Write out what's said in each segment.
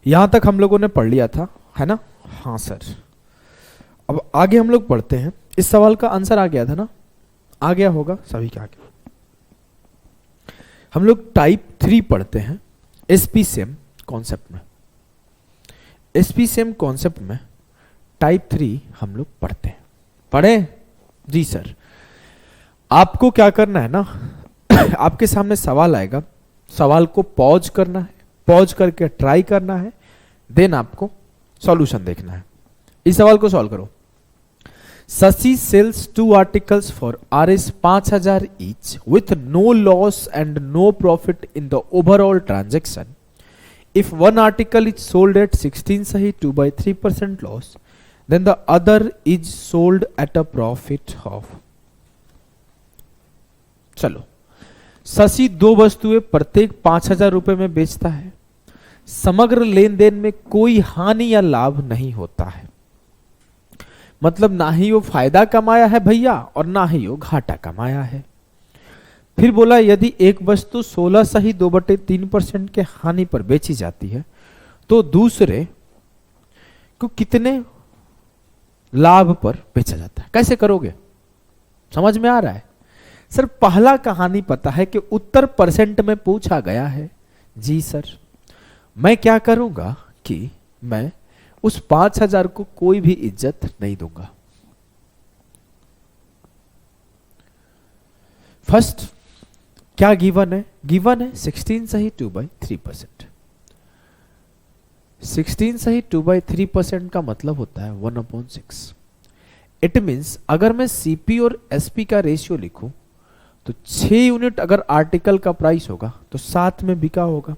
यहां तक हम लोगों ने पढ़ लिया था, है ना? हाँ सर। अब आगे हम लोग पढ़ते हैं। इस सवाल का आंसर आ गया था ना? आ गया होगा सभी के आगे। हम लोग टाइप 3 पढ़ते हैं एसपी सेम कॉन्सेप्ट में। एसपी सेम कॉन्सेप्ट में टाइप 3 हम लोग पढ़ते हैं। पढ़े? जी सर। आपको क्या करना है ना, आपके सामने सवाल आएगा, सवाल को पॉज करना है, पॉज करके ट्राई करना है, देन आपको सॉल्यूशन देखना है। इस सवाल को सॉल्व करो। Shashi sells 2 articles for Rs 5000 each with no loss and no profit in the overall transaction. If one article is sold at 16 sahi 2/3% loss, then the other is sold at a profit of. चलो, शशि 2 वस्तुएं प्रत्येक 5000 रुपए में बेचता है। समग्र लेन then में कोई हानि या लाभ नहीं होता है। मतलब ना ही वो फायदा कमाया है भैया और ना ही वो घाटा कमाया है। फिर बोला यदि एक वस्तु 16 सही 2/3% के हानि पर बेची जाती है तो दूसरे को कितने लाभ पर बेचा जाता है? कैसे करोगे? समझ में आ रहा है? सर पहला कहानी पता है कि उत्तर परसेंट में पूछा गया है। जी सर। मैं क्या करूंगा कि मैं उस 5000 को कोई भी इज्जत नहीं दूंगा। फर्स्ट क्या गिवन है? गिवन है 16 सही 2/3%। 16 सही 2/3% का मतलब होता है 1/6। इट मीन्स अगर मैं सीपी और एसपी का रेशियो लिखूं तो 6 यूनिट अगर आर्टिकल का प्राइस होगा तो 7 में बिका होगा,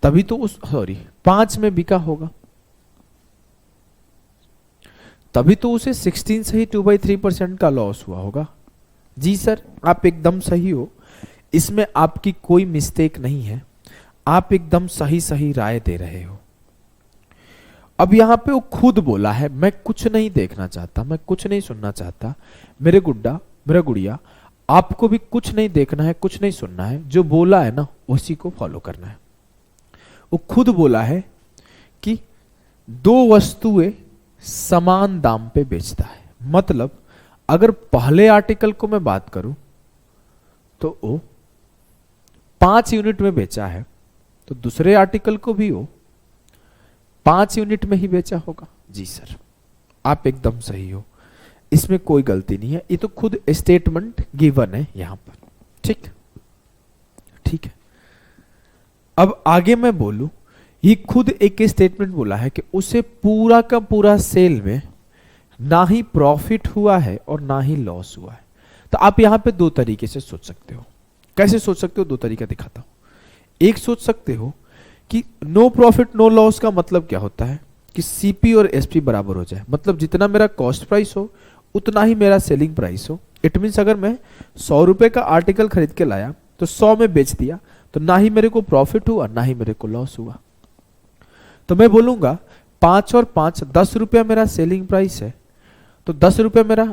तभी तो उस 5 में बिका होगा, तभी तो उसे 16 से ही 2/3% का लॉस हुआ होगा। जी सर, आप एकदम सही हो, इसमें आपकी कोई मिस्टेक नहीं है, आप एकदम सही सही राय दे रहे हो। अब यहां पे वो खुद बोला है मैं कुछ नहीं देखना चाहता, मैं कुछ नहीं सुनना चाहता। मेरे गुड्डा, मेरा गुड़िया, आपको भी कुछ नहीं देखना है, कुछ नहीं सुनना है, जो बोला है ना उसी को फॉलो करना है। वो खुद बोला है कि 2 वस्तुएं समान दाम पे बेचता है। मतलब अगर पहले आर्टिकल को मैं बात करूं तो वो 5 यूनिट में बेचा है तो दूसरे आर्टिकल को भी वो 5 यूनिट में ही बेचा होगा। जी सर, आप एकदम सही हो, इसमें कोई गलती नहीं है, ये तो खुद स्टेटमेंट गिवन है यहां पर। ठीक ठीक है। अब आगे मैं बोलूं, ये खुद एक स्टेटमेंट बोला है कि उसे पूरा का पूरा सेल में ना ही प्रॉफिट हुआ है और ना ही लॉस हुआ है। तो आप यहां पे 2 तरीके से सोच सकते हो। कैसे सोच सकते हो? 2 तरीका दिखाता हूं। एक सोच सकते हो कि नो प्रॉफिट नो लॉस का मतलब क्या होता है कि सीपी और एसपी बराबर हो जाए, मतलब जितना मेरा कॉस्ट प्राइस हो उतना ही मेरा सेलिंग प्राइस हो। इट मीन्स अगर मैं 100 रुपए का आर्टिकल खरीद के लाया तो 100 में बेच दिया तो ना ही मेरे को प्रॉफिट हुआ ना ही मेरे को लॉस हुआ। तो मैं बोलूंगा 5 और 5 10 रुपया मेरा सेलिंग प्राइस है, तो 10 रुपया मेरा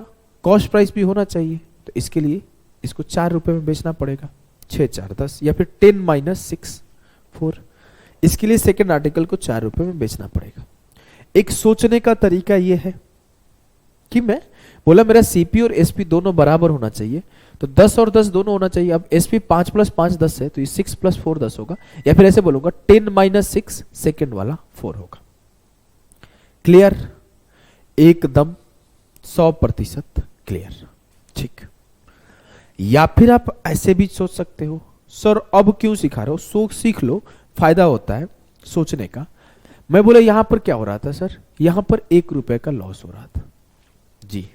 कॉस्ट प्राइस भी होना चाहिए। तो इसके लिए इसको 4 रुपए में बेचना पड़ेगा। 6 4 10 या फिर 10 - 6 4। इसके लिए सेकेंड आर्टिकल को 4 रुपए में बेचना पड़ेगा। एक सोचने का तरीका यह है कि मैं बोला मेरा सीपी और एसपी दोनों बराबर होना चाहिए, तो 10 और 10 दोनों होना चाहिए। अब एसपी 5 + 5 10 है, तो ये 6 + 4 10 होगा, या फिर ऐसे बोलूंगा 10 - 6 सेकेंड वाला 4 होगा। क्लियर? एकदम 100% क्लियर। ठीक। या फिर आप ऐसे भी सोच सकते हो, सर अब क्यों सिखा रहे हो, सोच सीख लो, फायदा होता है सोचने का। मैं बोला यहां पर क्या हो रहा था सर? यहां पर 1 रुपए का लॉस हो रहा था। जी,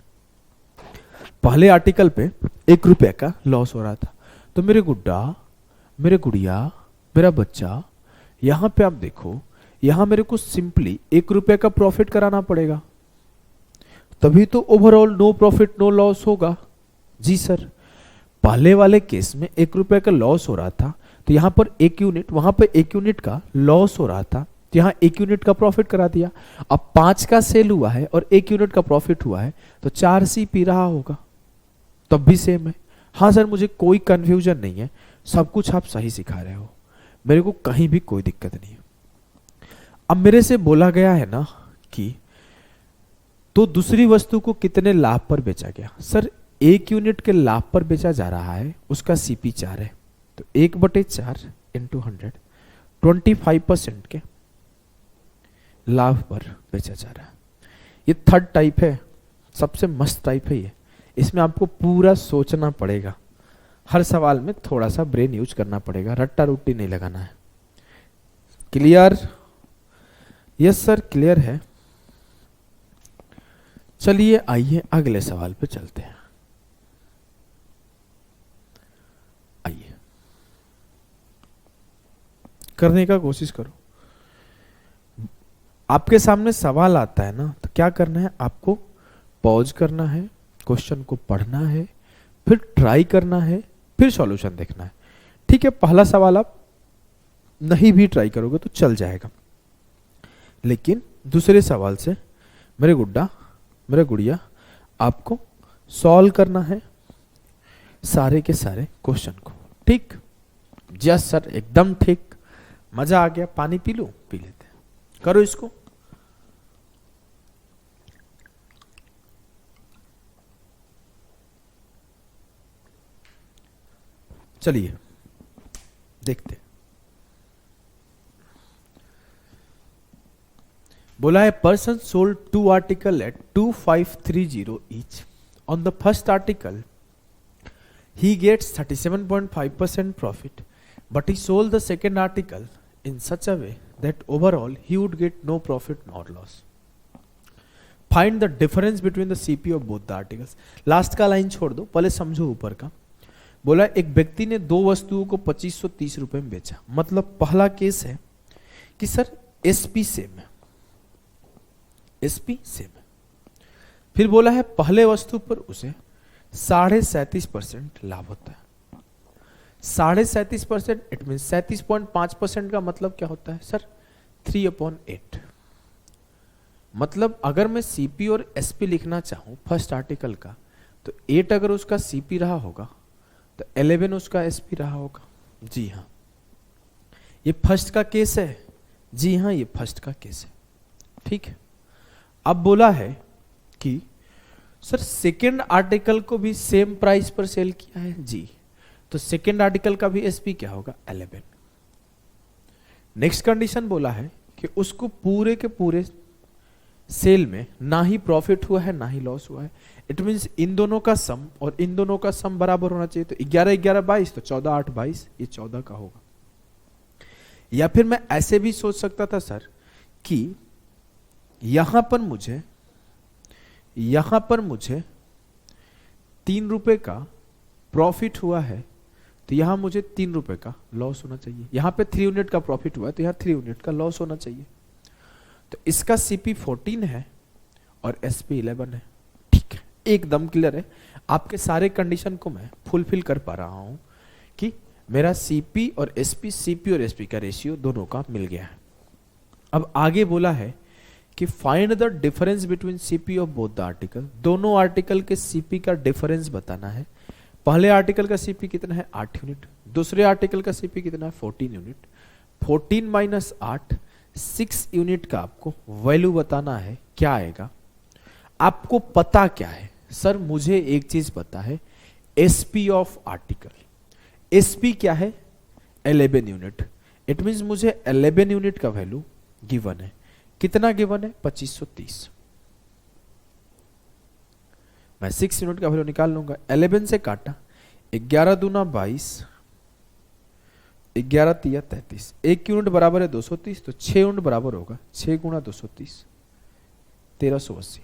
पहले आर्टिकल पे 1 रुपए का लॉस हो रहा था। तो मेरे गुड्डा, मेरे गुड़िया, मेरा बच्चा, यहां पे आप देखो, यहां मेरे को सिंपली 1 रुपए का प्रॉफिट कराना पड़ेगा, तभी तो overall no profit no loss होगा। जी सर, पहले वाले केस में 1 रुपए का लॉस हो रहा था, तो यहां पर 1 यूनिट, वहां पर 1 यूनिट का लॉस हो रहा था, तो यहां 1 यूनिट का प्रॉफिट करा दिया। अब 5 का सेल हुआ है और 1 यूनिट का प्रॉफिट हुआ है, तो 4 सी पी रहा होगा, तब भी सेम है। हाँ सर, मुझे कोई कंफ्यूजन नहीं है, सब कुछ आप सही सिखा रहे हो, मेरे को कहीं भी कोई दिक्कत नहीं है। अब मेरे से बोला गया है ना कि तो दूसरी वस्तु को कितने लाभ पर बेचा गया। सर 1 यूनिट के लाभ पर बेचा जा रहा है, उसका सीपी 4 है, तो 1/4 इंटू 100 25% के लाभ पर बेचा जा रहा है। ये थर्ड टाइप है, सबसे मस्त टाइप है ये। इसमें आपको पूरा सोचना पड़ेगा, हर सवाल में थोड़ा सा ब्रेन यूज करना पड़ेगा, रट्टा रुट्टी नहीं लगाना है। क्लियर? यस सर क्लियर है। चलिए आइए अगले सवाल पे चलते हैं। आइए करने का कोशिश करो। आपके सामने सवाल आता है ना, तो क्या करना है, आपको पॉज करना है, क्वेश्चन को पढ़ना है, फिर ट्राई करना है, फिर सॉल्यूशन देखना है। ठीक है, पहला सवाल आप नहीं भी ट्राई करोगे तो चल जाएगा, लेकिन दूसरे सवाल से मेरे गुड्डा मेरे गुड़िया आपको सॉल्व करना है सारे के सारे क्वेश्चन को। ठीक? यस सर एकदम ठीक, मजा आ गया। पानी पी लो? पी लेते हैं, करो इसको। चलिए देखते। बोला है person sold 2 article at 2530 each. On the first article he gets 37.5% profit, but he sold the second article in such a way that overall he would get no profit nor loss. Find the difference between the CP of both the articles. Last का line छोड़ दो, पहले समझो ऊपर का। बोला एक व्यक्ति ने दो वस्तुओं को 2530 रुपए में बेचा। मतलब पहला केस है कि सर एसपी सेम है, एसपी सेम है। फिर बोला है पहले वस्तु पर उसे 37.5% लाभ होता है। 37.5% इट मीन 37.5% का मतलब क्या होता है सर? 3/8। मतलब अगर मैं सीपी और एसपी लिखना चाहूं फर्स्ट आर्टिकल का, तो 8 अगर उसका सीपी रहा होगा तो 11 उसका एसपी रहा होगा। जी हाँ, ये फर्स्ट का केस है। जी हाँ, ये फर्स्ट का केस है। ठीक है, अब बोला है कि सर सेकेंड आर्टिकल को भी सेम प्राइस पर सेल किया है। जी, तो सेकेंड आर्टिकल का भी एसपी क्या होगा? 11। नेक्स्ट कंडीशन बोला है कि उसको पूरे के पूरे सेल में ना ही प्रॉफिट हुआ है ना ही लॉस हुआ है। इट मींस इन दोनों का सम और इन दोनों का सम बराबर होना चाहिए। तो 11 11 22, तो 14 8 22, ये 14 का होगा। या फिर मैं ऐसे भी सोच सकता था सर कि यहां पर मुझे 3 रुपए का प्रॉफिट हुआ है, तो यहां मुझे 3 रुपए का लॉस होना चाहिए। यहां पे 3 यूनिट का प्रॉफिट हुआ है, तो यहां 3 यूनिट का लॉस होना चाहिए। तो इसका सीपी 14 है और एसपी 11 है। ठीक है, एकदम क्लियर है। आपके सारे कंडीशन को मैं फुलफिल कर पा रहा हूं कि मेरा सीपी और एसपी का रेशियो दोनों का मिल गया है। अब आगे बोला है कि find the difference between CP of both the article. दोनों आर्टिकल के सीपी का डिफरेंस बताना है। पहले आर्टिकल का सीपी कितना है? 8 यूनिट। दूसरे आर्टिकल का सीपी कितना है? 14 यूनिट। 14 माइनस 8, 6 यूनिट का आपको वैल्यू बताना है। क्या आएगा? आपको पता क्या है? सर मुझे एक चीज पता है, एसपी ऑफ आर्टिकल। एसपी क्या है? 11 यूनिट। इट मींस मुझे 11 यूनिट का वैल्यू गिवन है। कितना गिवन है? 2530। मैं 6 यूनिट का वैल्यू निकाल लूंगा। 11 से काटा, 11 दूना 22, 11 तिया 33। 1 यूनिट बराबर है 230, तो 6 यूनिट बराबर होगा 6 गुणा 230, 1380।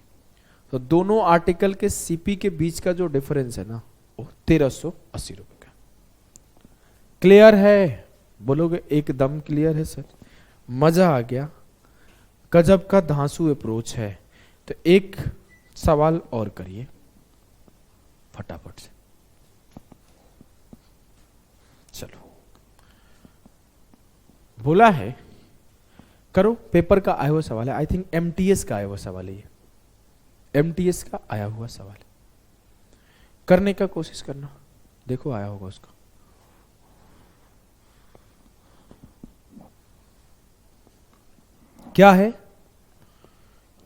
तो दोनों आर्टिकल के सीपी के बीच का जो डिफरेंस है ना, वो 1380 रुपए का। क्लियर है? बोलोगे एकदम क्लियर है सर, मजा आ गया, गजब का धांसू अप्रोच है। तो एक सवाल और करिए फटाफट से। चलो, बोला है करो, पेपर का आया हुआ सवाल है। आई थिंक एमटीएस का आया हुआ सवाल है ये, एमटीएस का आया हुआ सवाल है। करने का कोशिश करना, देखो आया होगा उसका। क्या है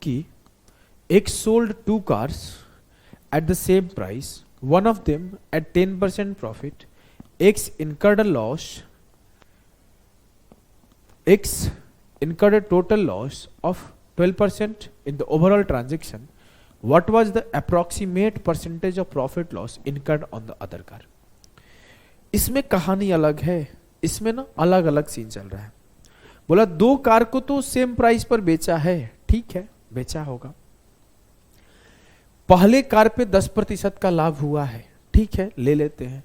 कि X sold two cars at the same price, one of them at 10% profit. X incurred a loss. X incurred a total loss of 12% in the overall transaction. What was the approximate percentage of profit loss incurred on the other car? इसमें कहानी अलग है, इसमें ना अलग अलग scene चल रहा है। बोला दो कार को तो सेम प्राइस पर बेचा है, ठीक है बेचा होगा। पहले कार पे 10% का लाभ हुआ है, ठीक है ले लेते हैं।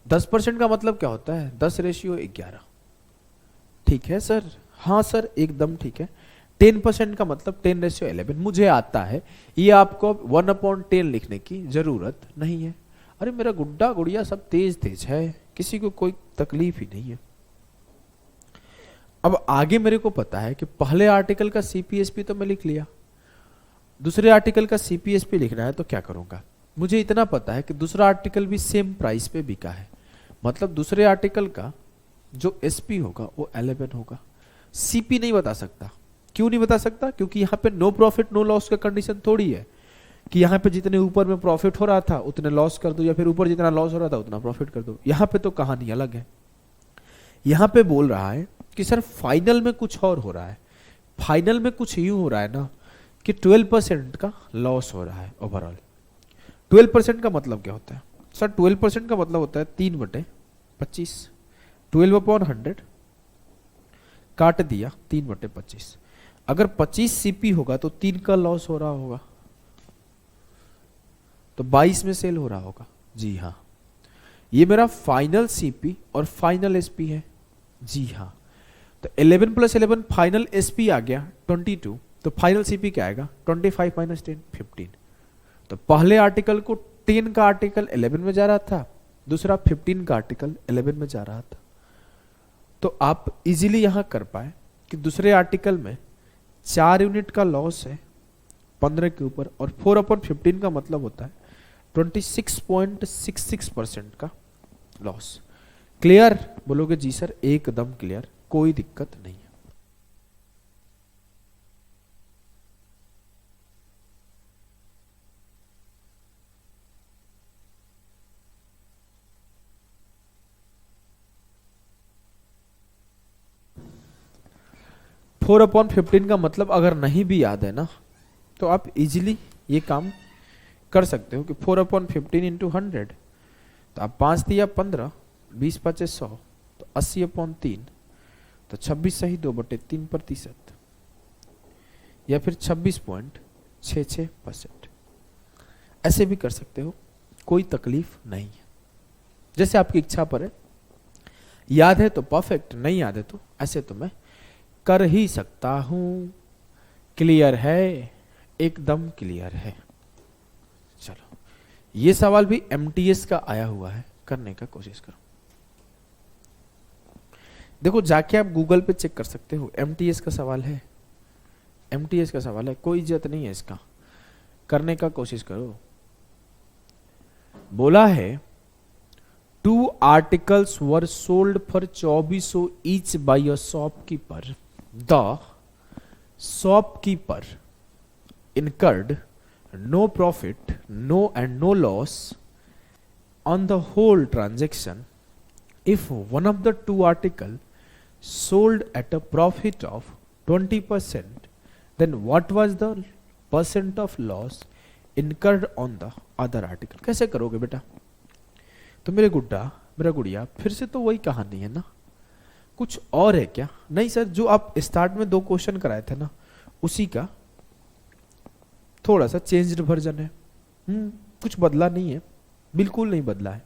10% का मतलब क्या होता है? 10:11। ठीक है सर, हाँ सर एकदम ठीक है। 10% का मतलब 10:11 मुझे आता है, ये आपको 1/10 लिखने की जरूरत नहीं है। अरे मेरा गुड्डा गुड़िया सब तेज तेज है, किसी को कोई तकलीफ ही नहीं है। अब आगे मेरे को पता है कि पहले आर्टिकल का सीपीएसपी तो मैं लिख लिया, दूसरे आर्टिकल का सीपीएसपी लिखना है तो क्या करूंगा? मुझे इतना पता है कि दूसरा आर्टिकल भी सेम प्राइस पे बिका है, मतलब दूसरे आर्टिकल का जो एसपी होगा वो 11 होगा। सीपी नहीं बता सकता। क्यों नहीं बता सकता? क्योंकि यहाँ पे नो प्रॉफिट नो लॉस का कंडीशन थोड़ी है कि यहाँ पे जितने ऊपर में प्रॉफिट हो रहा था उतने लॉस कर दो, या फिर ऊपर जितना लॉस हो रहा था उतना प्रॉफिट कर दो। यहाँ पे तो कहानी अलग है। यहाँ पे बोल रहा है कि सर फाइनल में कुछ और हो रहा है। फाइनल में कुछ यूं हो रहा है ना कि 12% का लॉस हो रहा है ओवरऑल। 12% का मतलब क्या होता है सर? 12% का मतलब होता है 3/25। 12/100 काट दिया 3/25। अगर 25 सीपी होगा तो 3 का लॉस हो रहा होगा, तो 22 में सेल हो रहा होगा। जी हाँ, ये मेरा फाइनल सीपी और फाइनल एसपी है। जी हाँ, तो 11 + 11 फाइनल एसपी आ गया 22, तो फाइनल सीपी क्या आएगा? 25 - 10 15। तो पहले आर्टिकल को 10 का आर्टिकल 11 में जा रहा था, दूसरा 15 का आर्टिकल 11 में जा रहा था। तो आप इजीली यहां कर पाए कि दूसरे आर्टिकल में 4 यूनिट का लॉस है 15 के ऊपर, और 4/15 का मतलब होता है 26.66% का लॉस। क्लियर? बोलोगे जी सर एकदम क्लियर, कोई दिक्कत नहीं है। फोर अपॉन 15 का मतलब अगर नहीं भी याद है ना तो आप इजीली ये काम कर सकते हो कि 4/15 इंटू 100, तो आप 5 दिया 15, 20 × 5 = 100, तो 80/3, तो 26 सही 2/3%, या फिर 26.66%। ऐसे भी कर सकते हो, कोई तकलीफ नहीं है, जैसे आपकी इच्छा पर है। याद है तो परफेक्ट, नहीं याद है तो ऐसे तो मैं कर ही सकता हूं। क्लियर है? एकदम क्लियर है। चलो, ये सवाल भी एमटीएस का आया हुआ है, करने का कोशिश करो। देखो जाके आप गूगल पे चेक कर सकते हो, एमटीएस का सवाल है, एमटीएस का सवाल है, कोई इज्जत नहीं है इसका, करने का कोशिश करो। बोला है 2 articles were sold for 2400 each by a shopkeeper. The shopkeeper incurred no profit, no loss on the whole transaction if one of the 2 articles sold at a profit of 20%. Then what was the percent of loss incurred on the other article? कैसे करोगे बेटा? तो मेरे गुड्डा मेरा गुड़िया फिर से तो वही कहानी है ना, कुछ और है क्या? नहीं सर, जो आप स्टार्ट में 2 क्वेश्चन कराए थे ना उसी का थोड़ा सा चेंज्ड वर्जन है। कुछ बदला नहीं है, बिल्कुल नहीं बदला है।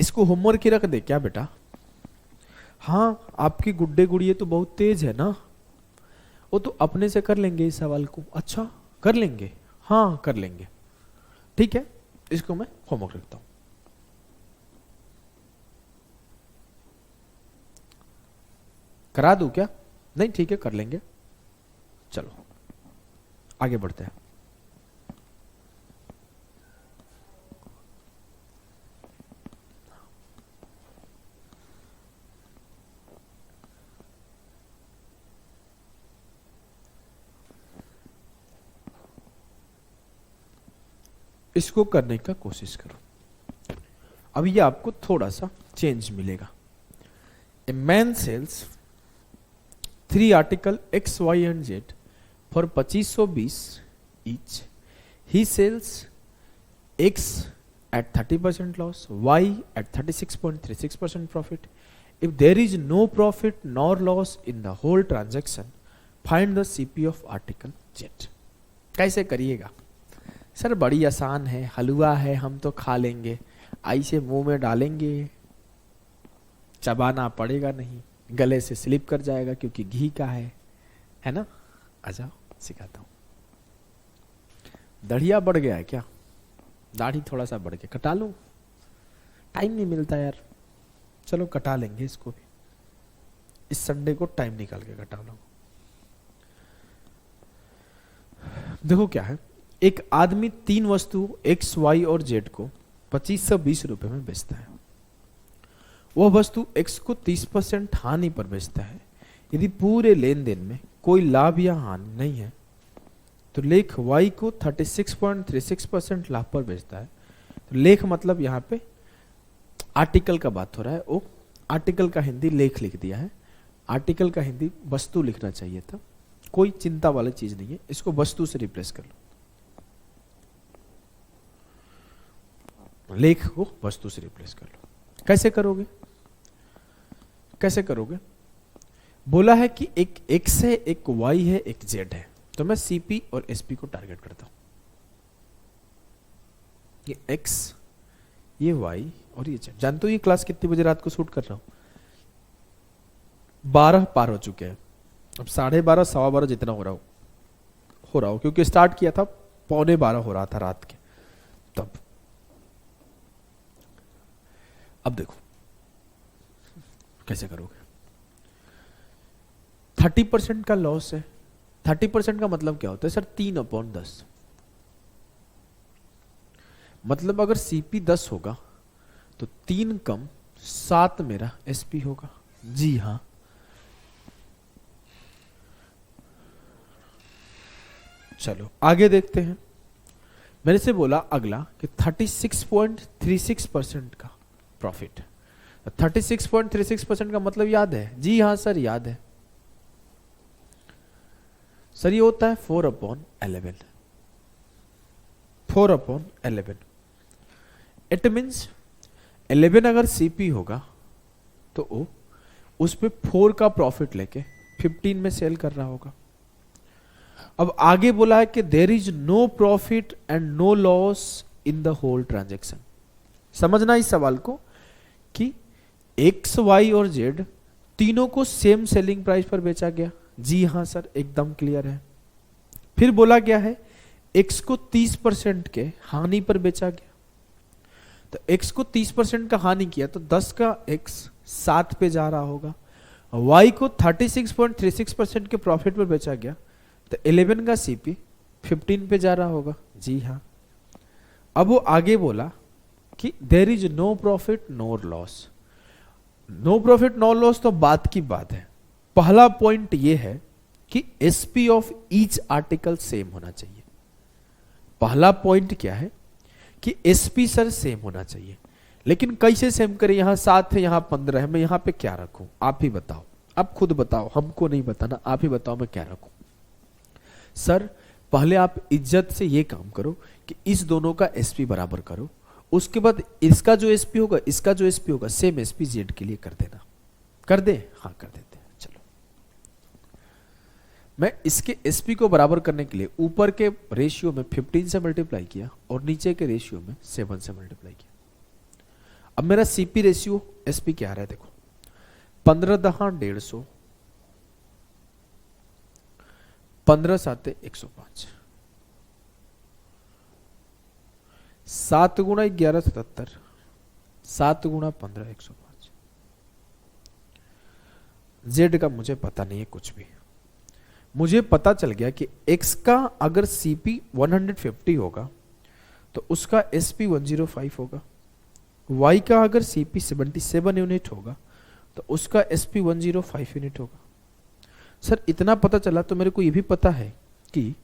इसको होमवर्क ही रख दे क्या बेटा? हाँ, आपकी गुड्डे गुड़िए तो बहुत तेज है ना, वो तो अपने से कर लेंगे इस सवाल को। अच्छा कर लेंगे? हाँ कर लेंगे, ठीक है, इसको मैं होमवर्क रखता हूं। करा दूं क्या? नहीं ठीक है कर लेंगे। चलो आगे बढ़ते हैं। इसको करने का कोशिश करो। अब ये आपको थोड़ा सा चेंज मिलेगा। A man sells 3 article X, Y and Z for 2520 each. He sells X at 30% loss, Y at 36.36% profit. If there is no profit nor loss in the whole transaction, find the CP of article Z. कैसे करिएगा sir? बड़ी आसान है, हलवा है, हम तो खा लेंगे, आई से मुंह में डालेंगे, चबाना पड़ेगा नहीं, गले से स्लिप कर जाएगा क्योंकि घी का है ना? आ जाओ सिखाता हूं। दाढ़िया बढ़ गया है क्या? दाढ़ी थोड़ा सा बढ़ गया, कटा लूं? टाइम नहीं मिलता यार, चलो कटा लेंगे इसको भी, इस संडे को टाइम निकाल के कटा लो। देखो क्या है, एक आदमी 3 वस्तु X, Y और Z को 2520 रुपए में बेचता है। वह वस्तु X को 30% हानि पर बेचता है। यदि पूरे लेन देन में कोई लाभ या हानि नहीं है तो लेख Y को 36.36% लाभ पर बेचता है। तो लेख मतलब यहाँ पे आर्टिकल का बात हो रहा है। वो आर्टिकल का हिंदी लेख लिख दिया है, आर्टिकल का हिंदी वस्तु लिखना चाहिए था। कोई चिंता वाली चीज नहीं है, इसको वस्तु से रिप्लेस कर लो। लेख को वस्तु से रिप्लेस कर लो। कैसे करोगे? कैसे करोगे? बोला है कि एक X है, एक Y है, एक Z है, तो मैं CP और SP को टारगेट करता हूं। ये X, ये Y और ये Z। जानते हो ये क्लास कितनी बजे रात को शूट कर रहा हूं? 12 पार हो चुके हैं। अब 12:30 12:15 जितना हो रहा हो, क्योंकि स्टार्ट किया था 11:15 हो रहा था रात के तब। अब देखो कैसे करोगे। 30% का लॉस है। 30% का मतलब क्या होता है सर? 3/10। मतलब अगर CP 10 होगा तो 3 कम 7 मेरा SP होगा। जी हां, चलो आगे देखते हैं। मैंने से बोला अगला कि 36.36% का प्रॉफिट। 36.36% का मतलब याद है? जी हाँ सर याद है सर, ये होता है 4/11। 4/11 इट मीन्स 11 अगर CP होगा तो वो उस पे 4 का प्रॉफिट लेके 15 में सेल कर रहा होगा। अब आगे बोला है कि there is no profit and no loss in the whole transaction. समझना इस सवाल को कि X, Y और Z तीनों को सेम सेलिंग प्राइस पर बेचा गया। जी हां सर एकदम क्लियर है। फिर बोला गया है X को 30% के हानि पर बेचा गया। तो X को 30% का हानि किया तो 10 का X 7 पे जा रहा होगा। Y को 36.36% के प्रॉफिट पर बेचा गया तो 11 का CP 15 पे जा रहा होगा। जी हाँ। अब वो आगे बोला कि there is no profit no loss. No profit no loss तो बात की बात है। पहला पॉइंट ये है कि SP of each article same होना चाहिए। पहला पॉइंट क्या है कि SP सर सेम होना चाहिए। लेकिन कैसे सेम करें? यहां 7 है, यहां 15 है, मैं यहां पे क्या रखूं? आप ही बताओ, आप खुद बताओ, हमको नहीं बताना, आप ही बताओ मैं क्या रखूं। सर पहले आप इज्जत से ये काम करो कि इस दोनों का SP बराबर करो, उसके बाद इसका जो SP होगा, इसका जो SP होगा, सेम SP Z के लिए कर देना। कर दे? हाँ कर देते हैं। चलो मैं इसके SP को बराबर करने के लिए ऊपर के रेशियो में 15 से मल्टीप्लाई किया और नीचे के रेशियो में 7 से मल्टीप्लाई किया। अब मेरा CP रेशियो SP क्या आ रहा है? देखो 15 दहा 150, 15 साते 105, 7 गुणा 11 77, 7 गुणा 15 105। Z का मुझे पता नहीं है कुछ भी। मुझे पता चल गया कि X का अगर CP 150 होगा तो उसका SP 105 होगा। Y का अगर CP 77 यूनिट होगा तो उसका SP 105 यूनिट होगा। सर इतना पता चला तो मेरे को ये भी पता है कि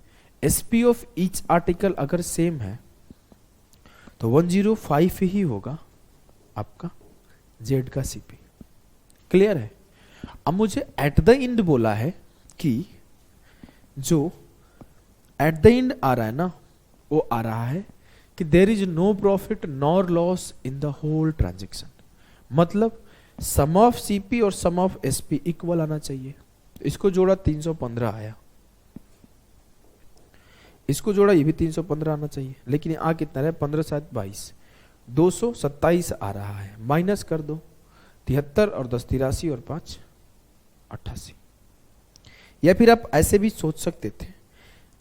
SP ऑफ ईच आर्टिकल अगर सेम है तो 105 ही होगा आपका जेड का सीपी। क्लियर है? अब मुझे एट द एंड बोला है कि जो एट द एंड आ रहा है ना, वो आ रहा है कि there is no profit nor loss in the whole transaction. मतलब सम ऑफ सीपी और सम ऑफ एसपी इक्वल आना चाहिए। इसको जोड़ा 315 आया, इसको जोड़ा ये भी 315 आना चाहिए, लेकिन आ कितना है 15 7 22 227 आ रहा है। माइनस कर दो 73 और 10 83 और 5 88। या फिर आप ऐसे भी सोच सकते थे,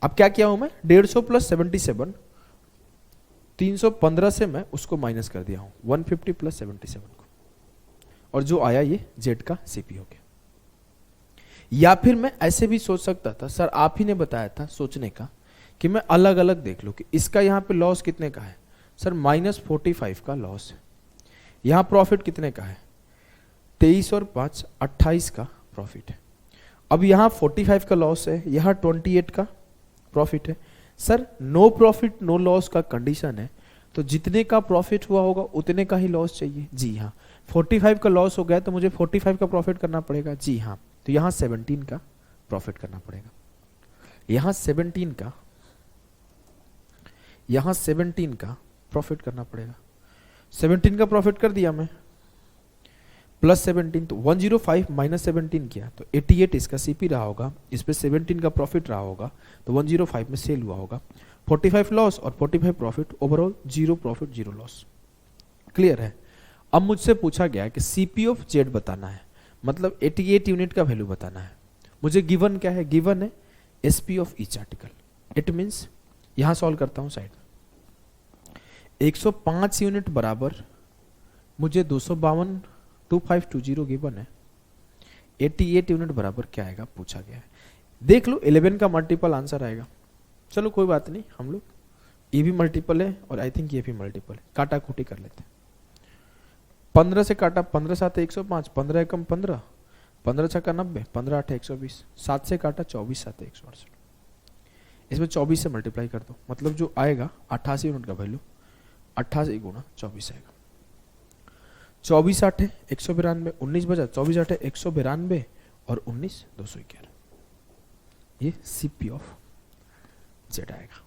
अब क्या किया हूं मैं 150 प्लस 77 315 से मैं उसको माइनस कर दिया हूं 150 प्लस 77 को, और जो आया ये जेड का सीपी हो गया। या फिर मैं ऐसे भी सोच सकता था, सर आप ही ने बताया था सोचने का कि मैं अलग अलग देख लूं कि इसका यहां पे लॉस कितने का है, सर -45 का लॉस है। यहां प्रॉफिट कितने का है 23 और 5 28 का प्रॉफिट है। अब यहां 45 का लॉस है, यहां 28 का प्रॉफिट है। Sir no profit no loss का कंडीशन है, तो जितने का प्रॉफिट हुआ होगा उतने का ही लॉस चाहिए। जी हाँ, 45 का लॉस हो गया तो मुझे 45 का प्रॉफिट करना पड़ेगा। जी हाँ, तो यहां 17 का प्रॉफिट करना पड़ेगा, यहां 17 का, यहां 17 का प्रॉफिट करना पड़ेगा। 17 का प्रॉफिट कर दिया मैं, प्लस 17 तो 105 माइनस 17 किया तो 88 इसका सीपी रहा होगा, इस पे 17 का प्रॉफिट रहा होगा, तो 105 में सेल हुआ होगा। 45 लॉस और 45 profit, overall 0 profit 0 loss. Clear है? अब मुझसे पूछा गया है कि सीपी ऑफ जेड बताना है, मतलब 88 यूनिट का वैल्यू बताना है। मुझे गिवन क्या है, गिवन है SP of each article. It means यहां सॉल्व करता हूं साइड, 105 यूनिट बराबर मुझे 252 गिवन है, 88 यूनिट बराबर क्या आएगा पूछा गया है। देख लो 11 का मल्टीपल आंसर आएगा। चलो कोई बात नहीं, हम लोग ये भी मल्टीपल है और आई थिंक ये भी मल्टीपल है, काटा कूटी कर लेते हैं। 15 से काटा 15 7 105, 15 एकम 15, 15 छक्का 90, 15 8 120, 7 से काटा 24 7 168, इसमें 24 से मल्टीप्लाई कर दो, मतलब जो आएगा 88 यूनिट का वैल्यू 88 गुणा 24 आएगा। 24 8 है 192, 19 बचा, 24 8 है 192 और 19 211। ये सीपी ऑफ जेड आएगा।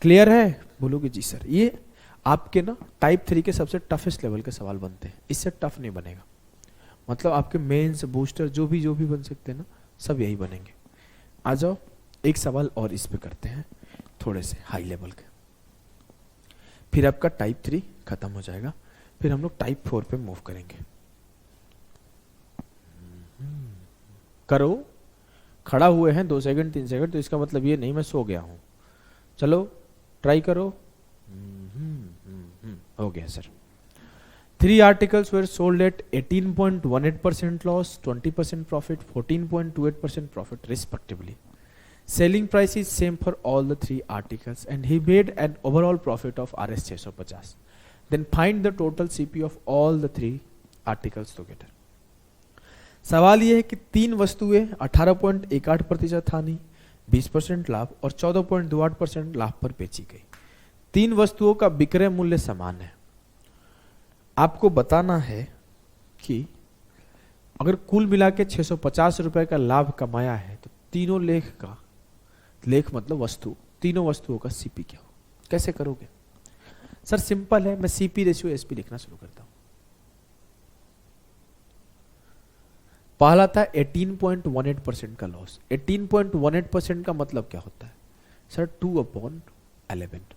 क्लियर है? बोलोगे जी सर। ये आपके ना टाइप 3 के सबसे टफेस्ट लेवल के सवाल बनते हैं, इससे टफ नहीं बनेगा। मतलब आपके मेंस बूस्टर जो भी बन सकते हैं ना, सब यही बनेंगे। आ जाओ एक सवाल और इस पे करते हैं, थोड़े से हाई लेवल के, फिर आपका टाइप 3 खत्म हो जाएगा, फिर हम लोग टाइप 4 पे मूव करेंगे। करो, खड़ा हुए हैं 2 सेकंड 3 सेकंड, तो इसका मतलब ये नहीं मैं सो गया हूं। चलो ट्राई करो। हो गया sir. 3 articles were sold at 18.18% loss, 20% profit, 14.28% profit respectively. Selling price is same for all the 3 articles and he made an overall profit of Rs 650. Then find the total CP of all the 3 articles together. सवाल यह है कि 3 वस्तुएं 18.18% हानि, 20% लाभ और 14.28% लाभ पर बेची गई। 3 वस्तुओं का विक्रय मूल्य समान है। आपको बताना है कि अगर कुल मिला के 650 रुपए का लाभ कमाया है तो तीनों लेख का, लेख मतलब वस्तु, तीनों वस्तुओं का सीपी क्या हो। कैसे करोगे सर? सिंपल है, मैं सीपी रेशियो एसपी लिखना शुरू करता हूं। पहला था 18.18% का लॉस। 18.18% का मतलब क्या होता है सर? 2/11।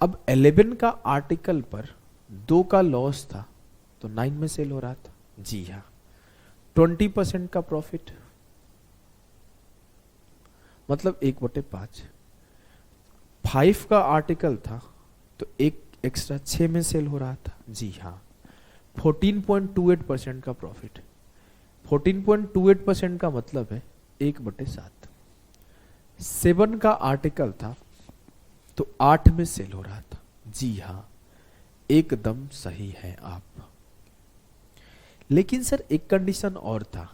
अब 11 का आर्टिकल पर 2 का लॉस था तो 9 में सेल हो रहा था। जी हाँ, 20% का प्रॉफिट मतलब 1/5। 5 का आर्टिकल था तो 1 एक्स्ट्रा 6 में सेल हो रहा था। जी हाँ, 14.28% का प्रॉफिट। 14.28% का मतलब है 1/7। 7 का आर्टिकल था तो 8 में सेल हो रहा था। जी हाँ, एकदम सही है आप। लेकिन सर एक कंडीशन और था,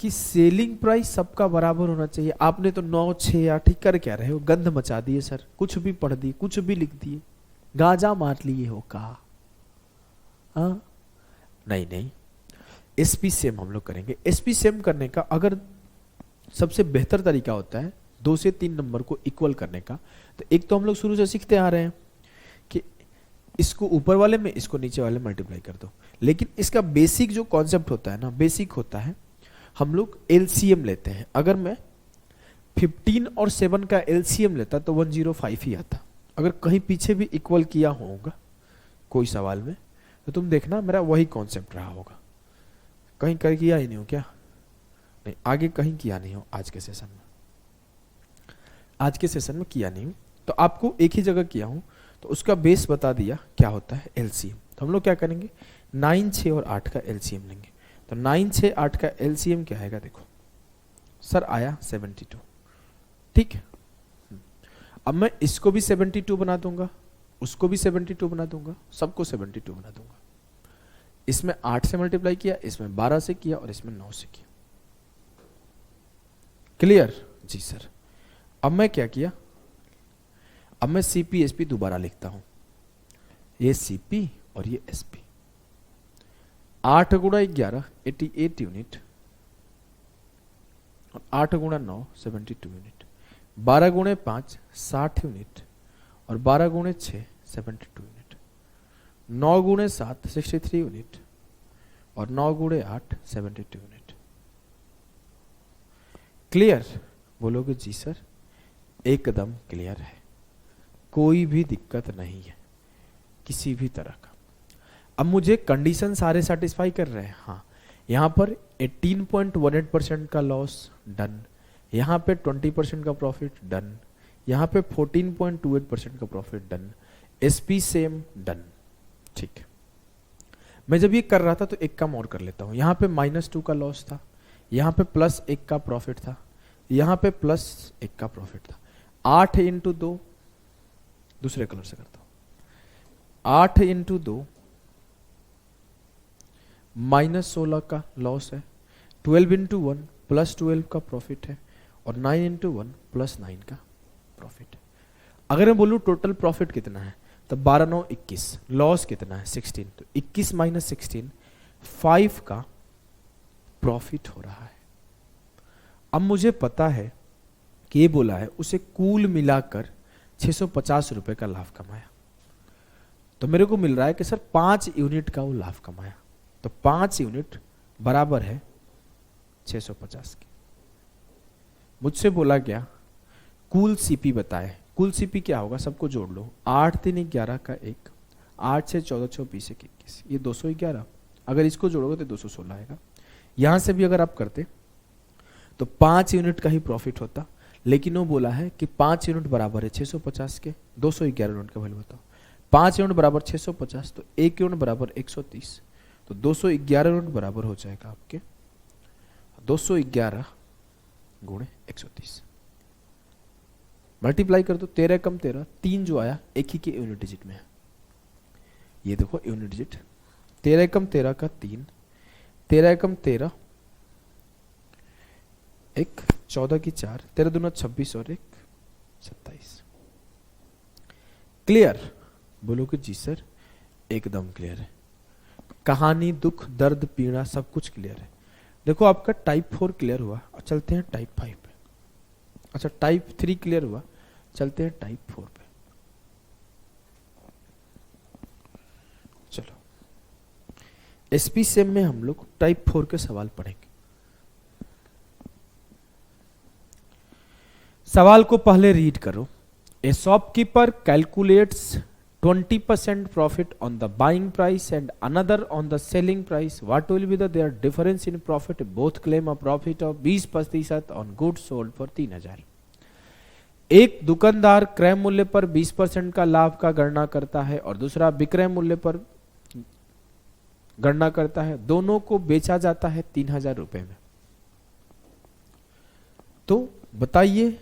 कि सेलिंग प्राइस सबका बराबर होना चाहिए। आपने तो 9 6 8 ही कर क्या रहे हो, गंध मचा दिए सर, कुछ भी पढ़ दिए, कुछ भी लिख दिए, गाजा मार लिए हो कहा। हाँ नहीं नहीं, एसपी सेम हम लोग करेंगे। एसपी सेम करने का अगर सबसे बेहतर तरीका होता है 2 से 3 नंबर को इक्वल करने का, तो एक तो हम लोग शुरू से सीखते आ रहे हैं कि इसको ऊपर वाले में, इसको नीचे वाले मल्टीप्लाई कर दो। लेकिन इसका बेसिक जो कॉन्सेप्ट होता है ना, बेसिक होता है हम लोग एलसीएम लेते हैं। अगर मैं 15 और 7 का एलसीएम लेता तो 105 ही आता। अगर कहीं पीछे भी इक्वल किया होगा कोई सवाल में, तो तुम देखना मेरा वही कॉन्सेप्ट रहा होगा। कहीं कर किया ही नहीं हो क्या? नहीं, आगे कहीं किया नहीं हो आज के सेशन में, आज के सेशन में किया नहीं हूं, तो आपको एक ही जगह किया हूं, तो उसका बेस बता दिया क्या होता है एलसीएम। तो हम लोग क्या करेंगे, 9 6 और 8 का एलसीएम लेंगे। तो 9 6 8 का एलसीएम क्या आएगा, देखो सर आया 72, ठीक है। अब मैं इसको भी 72 बना दूंगा, उसको भी 72 बना दूंगा, सबको 72 बना दूंगा। इसमें 8 से मल्टीप्लाई किया, इसमें 12 से किया और इसमें 9 से किया। क्लियर? जी सर। अब मैं क्या किया, अब मैं सीपी एसपी दोबारा लिखता हूं, ये सीपी और ये एसपी। 8 गुणा 11 88 यूनिट, और 8 गुणा 9 72 यूनिट, 12 गुणे 5 60 यूनिट, और 12 गुणे 6 72 यूनिट, 9 गुणे 7 63 यूनिट, और 9 गुणे 8 72 यूनिट। क्लियर? बोलोगे जी सर, एकदम क्लियर है, कोई भी दिक्कत नहीं है किसी भी तरह का। अब मुझे कंडीशन सारे सेटिस्फाई कर रहे हैं। हाँ, यहां पर 18.18% का लॉस डन, यहां पे 20% का प्रॉफिट डन, यहां पे 14.28% का profit done, SP same done, ठीक है। मैं जब ये कर रहा था तो एक काम और कर लेता हूं। यहां पे -2 का लॉस था, यहां पे +1 का प्रॉफिट था, यहां पे +1 का प्रॉफिट था। 8 इंटू 2, दूसरे कलर से करता हूं, 8 इंटू 2 -16 का लॉस है, 12 इंटू 1 +12 का प्रॉफिट है, और 9 इंटू 1 +9 का प्रॉफिट है। अगर मैं बोलूं टोटल प्रॉफिट कितना है, तो 12 9 21, लॉस कितना है 16, तो 21 - 16 5 का प्रॉफिट हो रहा है। अब मुझे पता है कि ये बोला है उसे कुल मिलाकर 650 रुपए का लाभ कमाया, तो मेरे को मिल रहा है कि सर 5 यूनिट का वो लाभ कमाया, तो 5 यूनिट बराबर है 650 की। मुझसे बोला गया कुल सीपी बताए, कुल सीपी क्या होगा, सबको जोड़ लो, 8 3 11 का 1, 8 6 14 6 20 1 21, ये 211। अगर इसको जोड़ोगे तो 216 आएगा। यहां से भी अगर आप करते तो 5 यूनिट का ही प्रॉफिट होता, लेकिन वो बोला है कि 5 यूनिट बराबर है 650 के, 211 यूनिट का वैल्यू बताओ। 5 यूनिट बराबर 650, तो 1 यूनिट बराबर 130, तो 211 यूनिट बराबर हो जाएगा आपके 211 गुणे 130। मल्टीप्लाई कर दो, 13 कम 13, 3 जो आया एक ही के यूनिट डिजिट में है। ये देखो यूनिट डिजिट, 13 कम 13 का 3, 13 कम 13 1, 14 की 4, 13 दूना 26 और 1 27। क्लियर? बोलो कि जी सर एकदम क्लियर है। कहानी, दुख, दर्द, पीड़ा सब कुछ क्लियर है। देखो आपका टाइप 4 क्लियर हुआ, चलते हैं टाइप 5 पे। अच्छा टाइप 3 क्लियर हुआ, चलते हैं टाइप 4 पे। चलो एसपी सेम में हम लोग टाइप 4 के सवाल पढ़ेंगे। सवाल को पहले रीड करो। ए shopkeeper calculates 20% profit on the buying price and another on the selling price. What will be their difference in profit? Both claim a profit of 20% on goods sold for 3000. एक दुकानदार क्रय मूल्य पर 20% का लाभ का गणना करता है और दूसरा विक्रय मूल्य पर गणना करता है। दोनों को बेचा जाता है 3000 रुपए में। तो बताइए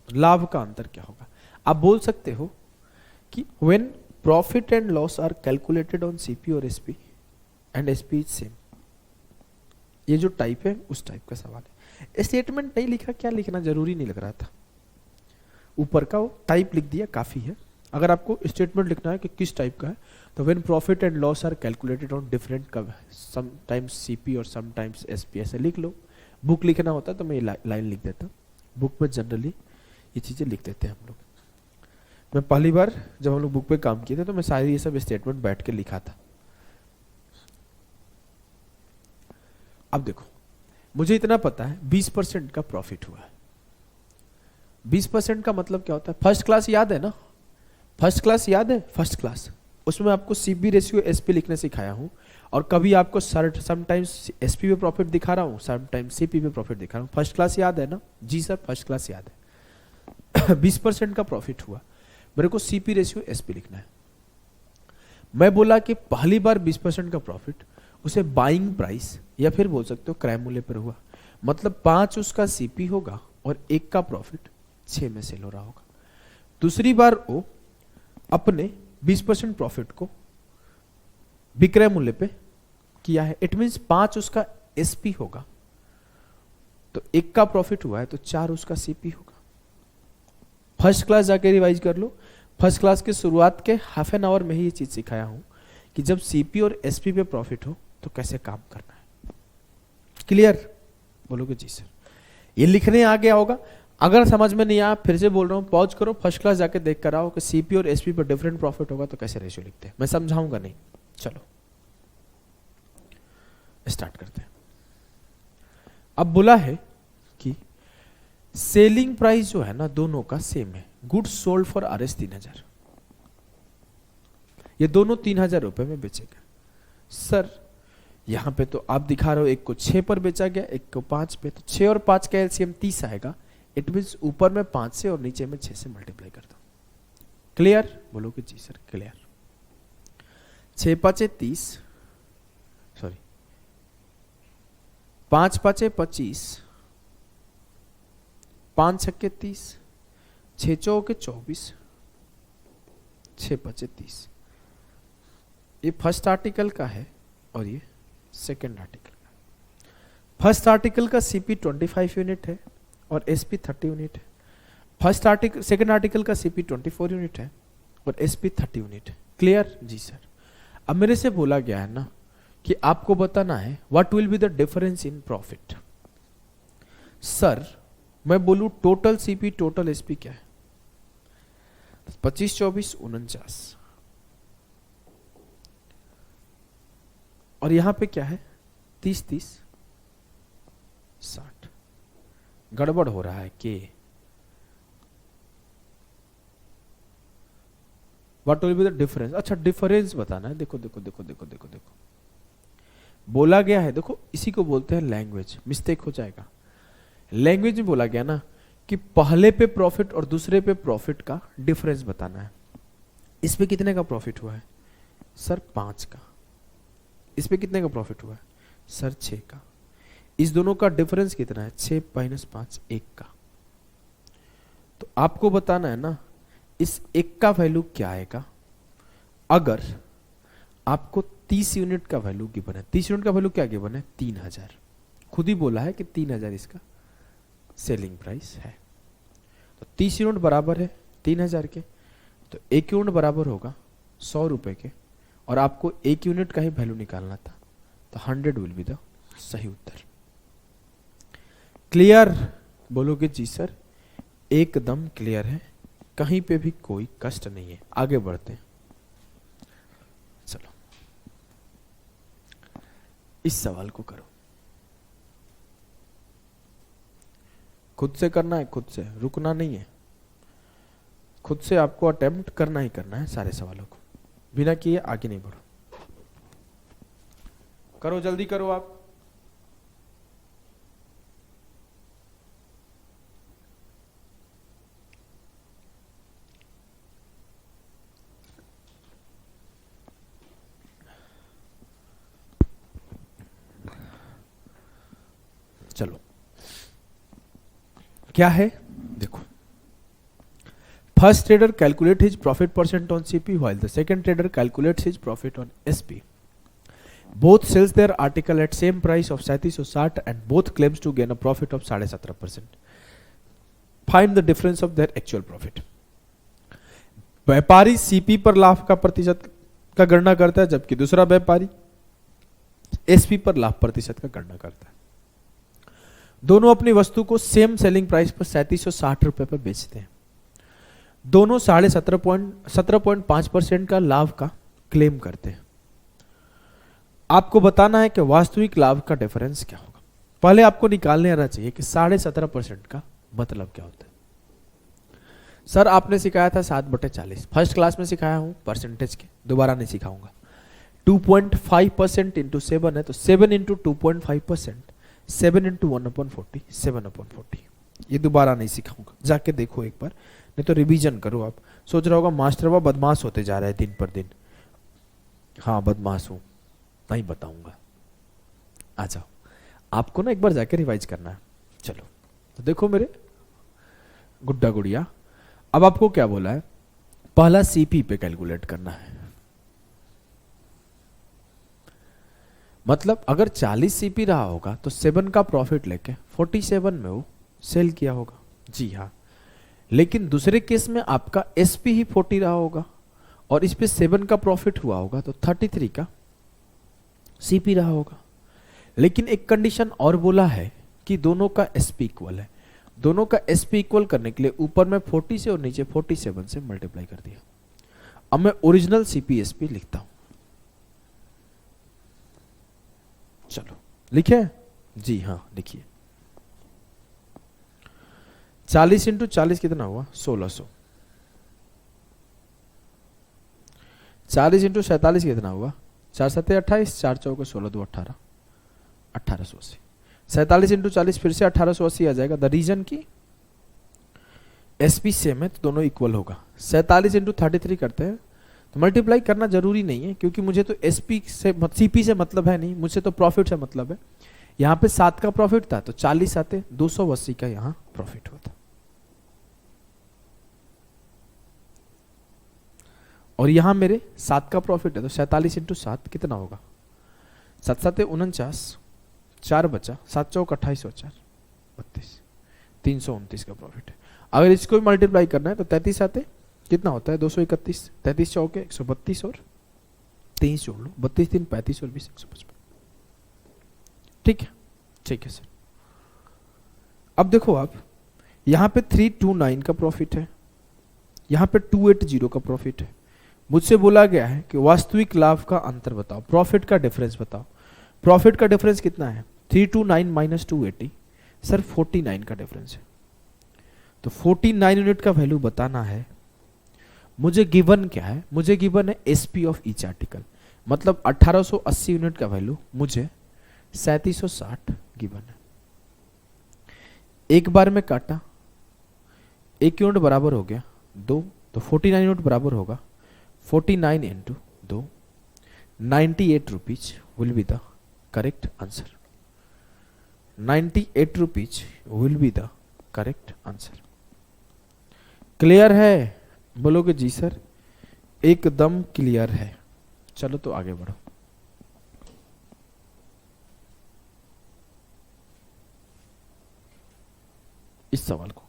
लाभ का अंतर क्या होगा। आप बोल सकते हो कि when profit and loss are calculated on CP or SP and SP is same, ये जो टाइप है उस टाइप का सवाल है। स्टेटमेंट नहीं लिखा, क्या लिखना जरूरी नहीं लग रहा था, ऊपर का वो टाइप लिख दिया काफी है। अगर आपको स्टेटमेंट लिखना है कि किस टाइप का है, तो when profit and loss are calculated on different कब, समटाइम्स सीपी और समटाइम्स एसपी, ऐसे लिख लो। बुक लिखना होता तो मैं ये लाइन लिख देता, बुक में जनरली ये चीजें लिख देते हैं हम लोग। मैं पहली बार जब हम लोग बुक पे काम किए थे तो मैं सारी ये सब स्टेटमेंट बैठ के लिखा था। अब देखो, मुझे इतना पता है 20% का प्रॉफिट हुआ है। 20% का मतलब क्या होता है? फर्स्ट क्लास याद है ना? फर्स्ट क्लास याद है? फर्स्ट क्लास, उसमें आपको सीबी रेशियो एसपी लिखने सिखाया हूं, और कभी आपको समटाइम्स एसपी पे प्रॉफिट दिखा रहा हूं, समटाइम्स सीपी पे प्रॉफिट दिखा रहा हूं। फर्स्ट क्लास याद है ना? जी सर, फर्स्ट क्लास याद है। 20% का प्रॉफिट हुआ, मेरे को सीपी रेशियो एसपी लिखना है। मैं बोला कि पहली बार 20% का प्रॉफिट उसे बाइंग प्राइस या फिर बोल सकते हो क्रय मूल्य पर हुआ, मतलब 5 उसका सीपी होगा और 1 का प्रॉफिट 6 में सेल हो रहा होगा। दूसरी बार वो अपने 20% प्रॉफिट को विक्रय मूल्य पे किया है, इट मींस 5 उसका एसपी होगा, तो 1 का प्रॉफिट हुआ है तो 4 उसका सीपी होगा। फर्स्ट क्लास जाके रिवाइज कर लो, फर्स्ट क्लास के शुरुआत के हाफ एन आवर में ही ये चीज सिखाया हूं कि जब सीपी और एसपी पे प्रॉफिट हो तो कैसे काम करना है। क्लियर? बोलोगे जी सर। ये लिखने आ गया होगा। अगर समझ में नहीं आया, फिर से बोल रहा हूं, पॉज करो, फर्स्ट क्लास जाके देख कर आओ कि सीपी और एसपी पर डिफरेंट प्रॉफिट होगा तो कैसे रेशियो लिखते हैं। मैं समझाऊंगा नहीं, चलो स्टार्ट करते हैं। अब बोला है कि सेलिंग प्राइस जो है ना दोनों का सेम है, गुड्स सोल्ड फॉर आरएस 3000, ये दोनों 3000 रुपए में बेचे गए। सर यहां पे तो आप दिखा रहे हो एक को 6 पर बेचा गया, एक को 5 पे, तो 6 और 5 का एलसीएम 30 आएगा। इट मींस ऊपर में 5 से और नीचे में 6 से मल्टीप्लाई कर दो। क्लियर? बोलो कि जी सर क्लियर। 6 5 30, सॉरी 5 5 25, 5 6 30, 6 4 24, 6 5 30। ये फर्स्ट आर्टिकल का है और ये सेकेंड आर्टिकल का। फर्स्ट आर्टिकल का सीपी 25 यूनिट है और एसपी 30 यूनिट है। फर्स्ट आर्टिकल सेकेंड आर्टिकल का सीपी 24 यूनिट है और एसपी 30 यूनिट है। क्लियर? जी सर। अब मेरे से बोला गया है ना कि आपको बताना है what will be the difference in profit. Sir मैं बोलूं टोटल सीपी टोटल एसपी क्या है? 25 24 49, और यहां पे क्या है? 30 30 60। गड़बड़ हो रहा है कि what will be the difference. अच्छा डिफरेंस बताना है। देखो देखो देखो देखो देखो देखो, बोला गया है, देखो इसी को बोलते हैं लैंग्वेज, मिस्टेक हो जाएगा। लैंग्वेज में बोला गया ना कि पहले पे प्रॉफिट और दूसरे पे प्रॉफिट का डिफरेंस बताना है। इस पे कितने का प्रॉफिट हुआ है? सर 5 का। इस पे कितने का प्रॉफिट हुआ है? सर 6 का। इस दोनों का डिफरेंस कितना है? 6 - 5 1 का। तो आपको बताना है ना इस 1 का वैल्यू क्या आएगा अगर आपको 30 यूनिट का वैल्यू गिवन है। 30 यूनिट का वैल्यू क्या गिवन है? 3000। खुद ही बोला है कि 3000 इसका सेलिंग प्राइस है। तो 30 यूनिट बराबर है 3000 के, तो 1 यूनिट बराबर होगा 100 रुपए के, और आपको 1 यूनिट का ही वैल्यू निकालना था, तो 100 विल बी द सही उत्तर। क्लियर? बोलोगे जी सर एकदम क्लियर है, कहीं पे भी कोई कष्ट नहीं है। आगे बढ़ते हैं, चलो इस सवाल को करो। खुद से करना है, खुद से रुकना नहीं है, खुद से आपको अटेम्प्ट करना ही करना है सारे सवालों को, बिना किए आगे नहीं बढ़ो। करो जल्दी करो आप। चलो क्या है देखो, first trader calculate his profit percent on CP while the second trader calculates his profit on SP. Both sells their article at same price of 3760 and both claims to gain a profit of 17.5%. Find the difference of their actual profit. व्यापारी CP पर लाभ का प्रतिशत का गणना करता है, जबकि दूसरा व्यापारी एसपी पर लाभ प्रतिशत का गणना करता है. दोनों अपनी वस्तु को सेम सेलिंग प्राइस पर 3760 रुपए पर बेचते हैं. दोनों 17.5% का लाभ का क्लेम करते हैं. आपको बताना है कि वास्तविक लाभ का डिफरेंस क्या होगा. पहले आपको निकालने आना चाहिए कि 17.5% का मतलब क्या होता है. सर आपने सिखाया था 7/40, फर्स्ट क्लास में सिखाया हूं परसेंटेज के, दोबारा नहीं सिखाऊंगा. 2.5% इंटू 7 है, तो 7 इंटू 2.5%, 7 इंटू 1/40, 7/40. ये दोबारा नहीं सिखाऊंगा, जाके देखो एक बार, नहीं तो रिवीजन करो. आप सोच रहा होगा मास्टर बाबा बदमाश होते जा रहे हैं दिन पर दिन. हाँ बदमाश हूं, नहीं बताऊंगा. आ जाओ, आपको ना एक बार जाके रिवाइज करना है. चलो तो देखो मेरे गुड्डा गुड़िया, अब आपको क्या बोला है, पहला सीपी पे कैलकुलेट करना है. मतलब अगर 40 सीपी रहा होगा तो 7 का प्रॉफिट लेके 47 में वो सेल किया होगा. जी हाँ, लेकिन दूसरे केस में आपका एसपी ही 40 रहा होगा और इस पे 7 का प्रॉफिट हुआ होगा, तो 33 का सीपी रहा होगा. लेकिन एक कंडीशन और बोला है कि दोनों का एसपी इक्वल है. दोनों का एसपी इक्वल करने के लिए ऊपर में 40 से और नीचे 47 से मल्टीप्लाई कर दिया. अब मैं ओरिजिनल सीपी एसपी लिखता हूं. चलो लिखे? जी हाँ लिखिए. 40 इंटू 40 कितना हुआ? 1600. 40 इंटू 47 कितना हुआ? 4 7 28, 4 चौके 16 2 18, 1880. 47 इंटू 40 फिर से 1880 आ जाएगा. द रीजन की एसपी सेम है तो दोनों इक्वल होगा. 47 इंटू 33 करते हैं तो मल्टीप्लाई करना जरूरी नहीं है, क्योंकि मुझे तो एसपी से सीपी से मतलब है नहीं, मुझे तो प्रॉफिट से मतलब है. यहां पे 7 का प्रॉफिट था तो 40 आते 280 का यहां प्रॉफिट होता. और यहां मेरे 7 का प्रॉफिट है तो 47 इंटू 7 कितना होगा? 7 7 49, 4 बचा, 7 चौक 28 और 4 32, 329 का प्रॉफिट है. अगर इसको भी मल्टीप्लाई करना है तो 33 आते कितना होता है? 231, 33 चौके 132 और 23 जोड़ लो, 32 3 35 और 20 155. ठीक है, ठीक है सर. अब देखो आप, यहां पे 329 का प्रॉफिट है, यहां पे 280 का प्रॉफिट है. मुझसे बोला गया है कि वास्तविक लाभ का अंतर बताओ, प्रॉफिट का डिफरेंस बताओ. प्रॉफिट का डिफरेंस कितना है? 329 माइनस 280, सर 49 का डिफरेंस है. तो 49 यूनिट का वैल्यू बताना है. मुझे गिवन क्या है? मुझे गिवन है एसपी ऑफ ईच आर्टिकल, मतलब 1880 यूनिट का वैल्यू मुझे 3760 गिवन है. एक बार में काटा, 1 यूनिट बराबर हो गया 2, तो 49 यूनिट बराबर होगा 49 into 2, 98 rupees will be the correct answer. 98 rupees will be the correct answer. Clear है? बोलोगे जी सर. एकदम क्लियर है. चलो तो आगे बढ़ो. इस सवाल को करो.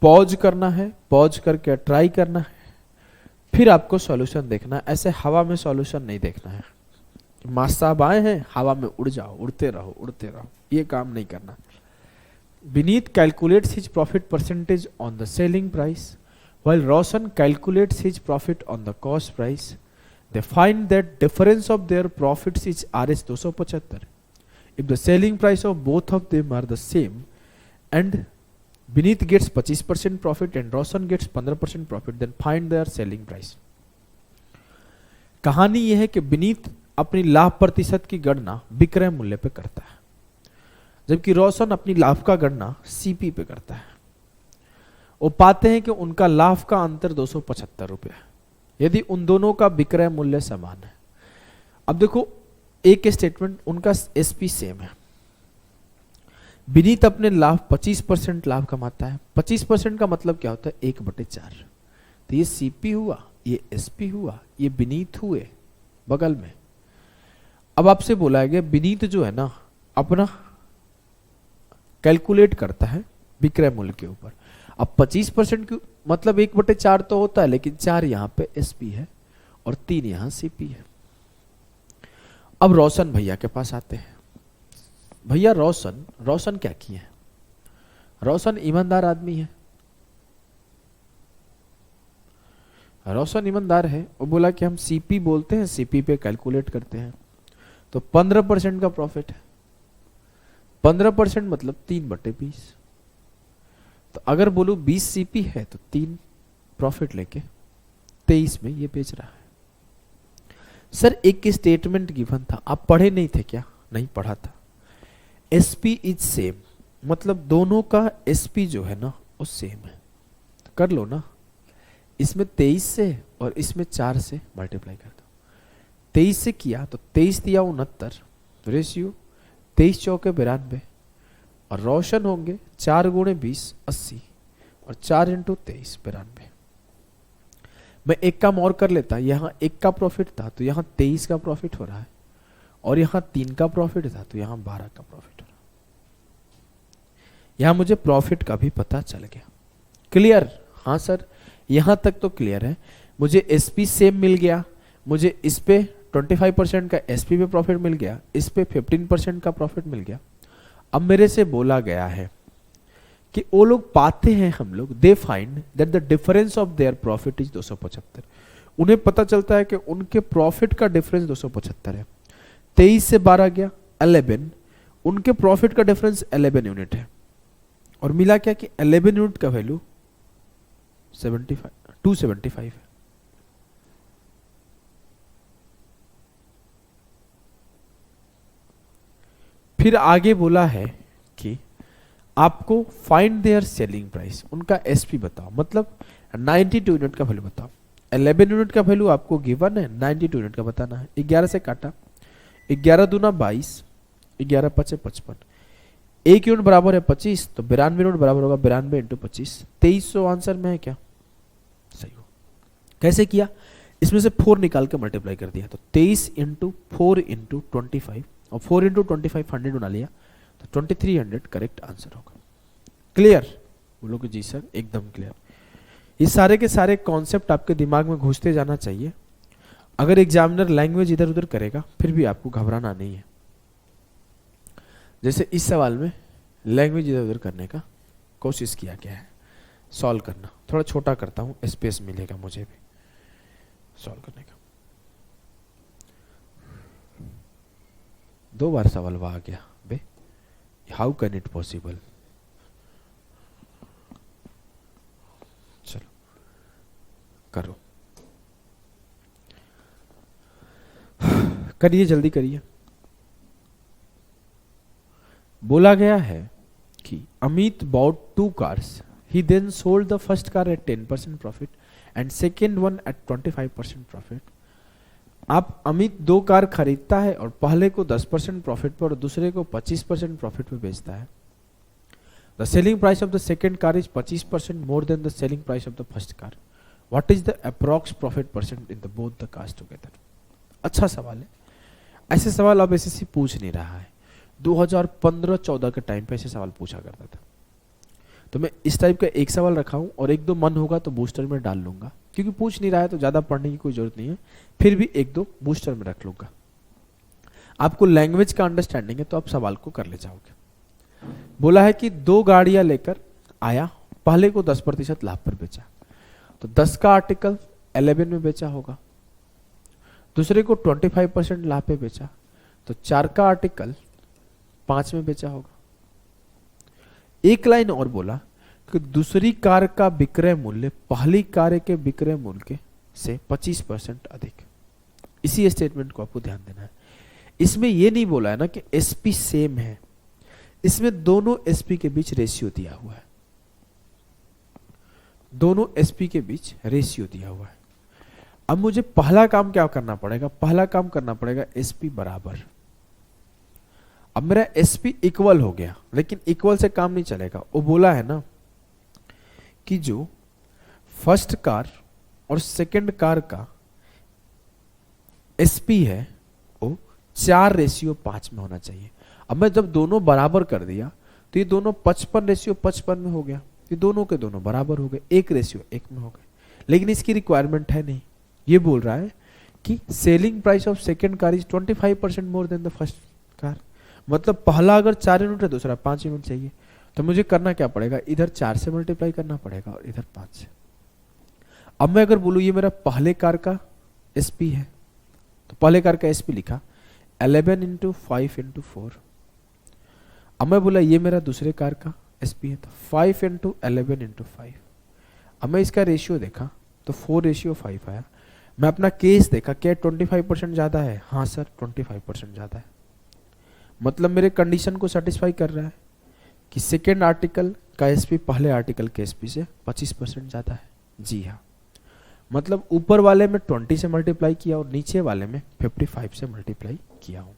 पॉज करना है, पॉज करके ट्राई करना है, फिर आपको सॉल्यूशन देखना है. ऐसे हवा में सॉल्यूशन नहीं देखना है. मास्टर साहब आए हैं, हवा में उड़ जाओ, उड़ते रहो उड़ते रहो, ये काम नहीं करना. Beneath calculates his profit percentage on the selling price, while Roshan calculates his profit on the cost price. They find that difference of their profits is Rs 275. If the selling price of both of them are the same, and Beneath gets 25% profit and Roshan gets 15% profit, then find their selling price. कहानी यह है कि Beneath अपनी लाभ प्रतिशत की गणना विक्रय मूल्य पे करता है, जबकि रोशन अपनी लाभ का गणना सीपी पे करता है. वो पाते हैं कि उनका लाभ का अंतर 275 रुपये है, यदि उन दोनों का विक्रय मूल्य समान है. अब देखो, एक स्टेटमेंट उनका एसपी सेम है. विनीत अपने लाभ 25% लाभ कमाता है. 25% का मतलब क्या होता है? 1/4. तो ये सीपी हुआ, ये एसपी हुआ, ये विनीत हुए, बगल में। अब आपसे बोला गया विनीत जो है ना अपना कैलकुलेट करता है विक्रय मूल्य के ऊपर। अब 25% की मतलब 1/4 तो होता है, लेकिन 4 यहां पे एसपी है और 3 यहां सीपी है। अब रोशन भैया के पास आते हैं। भैया रोशन क्या किए हैं? रोशन ईमानदार आदमी है, रोशन ईमानदार है। वो बोला कि हम सीपी बोलते हैं, सीपी पे कैलकुलेट करते हैं। तो 15% का प्रॉफिट है। 15% मतलब 3/20। तो अगर बोलूं 20 सीपी है तो 3 प्रॉफिट लेके 23 में ये बेच रहा है। सर एक स्टेटमेंट गिवन था, आप पढ़े नहीं थे क्या? नहीं पढ़ा था। एसपी इज सेम, मतलब दोनों का एसपी जो है ना वो सेम है। तो कर लो ना, इसमें 23 से और इसमें 4 से मल्टीप्लाई कर दो। 23 से किया तो 23 दिया 69, रेशियो 23 चौके 92, और रोशन होंगे 4 गुणे 20 80, और 4 इंटू 23 92। मैं एक काम और कर लेता, यहां 1 का प्रॉफिट था तो यहां 23 का प्रॉफिट हो रहा है, और यहां 3 का प्रॉफिट था तो यहां 12 का प्रॉफिट हो रहा है। यहां मुझे प्रॉफिट का भी पता चल गया। क्लियर? हाँ सर, यहां तक तो क्लियर है। मुझे एसपी सेम मिल गया, मुझे इस पे 25% का एसपी पे प्रॉफिट मिल गया, इस पे 15% का प्रॉफिट मिल गया। अब मेरे से बोला गया है कि वो लोग पाते हैं, हम लोग they find that the difference of their profit is 275। उन्हें पता चलता है कि उनके प्रॉफिट का डिफरेंस 275 है। 23 से 12 गया 11, उनके प्रॉफिट का डिफरेंस 11 यूनिट है, और मिला क्या कि 11 यूनिट का वैल्यू 275 है। फिर आगे बोला है कि आपको फाइंड देयर सेलिंग प्राइस, उनका एसपी बताओ, मतलब 92 यूनिट का वैल्यू बताओ। 11 यूनिट का वैल्यू आपको गिवन है, 92 यूनिट का बताना है। 11 से काटा, 11 दूना 22, 11 पचे 55, 1 यूनिट बराबर है 25, तो 92 यूनिट बराबर होगा 92 इंटू 25। 2300 आंसर में है क्या? सही हो। कैसे किया? इसमें से 4 निकाल के मल्टीप्लाई कर दिया, तो 23 इंटू 4 इंटू 25, और 4 इंटू 25 100 बना लिया, तो 2300 करेक्ट आंसर होगा। क्लियर? बोलो कि जी सर एकदम क्लियर। ये सारे के सारे कॉन्सेप्ट आपके दिमाग में घुसते जाना चाहिए। अगर एग्जामिनर लैंग्वेज इधर उधर करेगा फिर भी आपको घबराना नहीं है। जैसे इस सवाल में लैंग्वेज इधर उधर करने का कोशिश किया गया है। सॉल्व करना थोड़ा छोटा करता हूं, स्पेस मिलेगा मुझे भी सॉल्व करने का। 2 बार सवाल वहां आ गया बे, हाउ कैन इट पॉसिबल। चलो करो, करिए जल्दी करिए। बोला गया है कि Amit bought 2 cars. He then sold the first car at 10% profit and second one at 25% profit. आप अमित 2 कार खरीदता है और पहले को 10% प्रॉफिट पर और दूसरे को 25% प्रॉफिट पर बेचता है। The selling price of the second car is 25% more than the selling price of the first car. What is the approx profit percent in the both the cars together. अच्छा सवाल है। ऐसे सवाल अब एसएससी पूछ नहीं रहा है। 2015-14 के टाइम पे ऐसे सवाल पूछा करता था। तो मैं इस टाइप का एक सवाल रखा हूं और 1-2 मन होगा तो बूस्टर में डाल लूंगा, क्योंकि पूछ नहीं रहा है तो ज्यादा पढ़ने की कोई जरूरत नहीं है। फिर भी 1-2 बूस्टर में रख लूंगा। आपको लैंग्वेज का अंडरस्टैंडिंग है तो आप सवाल को कर ले जाओगे। बोला है कि 2 गाड़ियां लेकर आया, पहले को 10% लाभ पर बेचा, तो 10 का आर्टिकल 11 में बेचा होगा, दूसरे को 25% लाभ पे बेचा, तो 4 का आर्टिकल 5 में बेचा होगा। एक लाइन और बोला कि दूसरी कार का विक्रय मूल्य पहली कार के विक्रय मूल्य से 25% अधिक। इसी स्टेटमेंट को आपको ध्यान देना है। इसमें यह नहीं बोला है ना कि एसपी सेम है, इसमें दोनों एसपी के बीच रेशियो दिया हुआ है। दोनों एसपी के बीच रेशियो दिया हुआ है। अब मुझे पहला काम क्या करना पड़ेगा? पहला काम करना पड़ेगा एसपी बराबर। अब मेरा एसपी इक्वल हो गया, लेकिन इक्वल से काम नहीं चलेगा। वो बोला है ना कि जो फर्स्ट कार और सेकंड कार का एसपी है वो 4:5 में होना चाहिए। अब मैं जब दोनों बराबर कर दिया तो ये दोनों 55:55 में हो गया, ये दोनों के दोनों बराबर हो गए, 1:1 में हो गए। लेकिन इसकी रिक्वायरमेंट है नहीं, ये बोल रहा है कि selling price of second car is 25% more than the first car. मतलब पहला अगर 4 यूनिट है, दूसरा 5 यूनिट चाहिए, तो मुझे करना क्या पड़ेगा, इधर 4 से मल्टीप्लाई करना पड़ेगा और इधर 5 से। अब मैं अगर बोलूँ ये मेरा पहले कार का एसपी है, तो पहले कार का एसपी लिखा 11 × 5 × 4। अब मैं बोला ये मेरा दूसरे कार का एसपी है, तो 5 × 11 × 5। अब मैं इसका रेशियो देखा तो 4:5 आया। मैं अपना केस देखा, क्या 25% ज़्यादा है? हाँ सर 25% ज़्यादा है। मतलब मेरे कंडीशन को सेटिस्फाई कर रहा है कि सेकेंड आर्टिकल का एसपी पहले आर्टिकल के एसपी से 25% ज़्यादा है। जी हाँ, मतलब ऊपर वाले में 20 से मल्टीप्लाई किया और नीचे वाले में 55 से मल्टीप्लाई किया हूँ।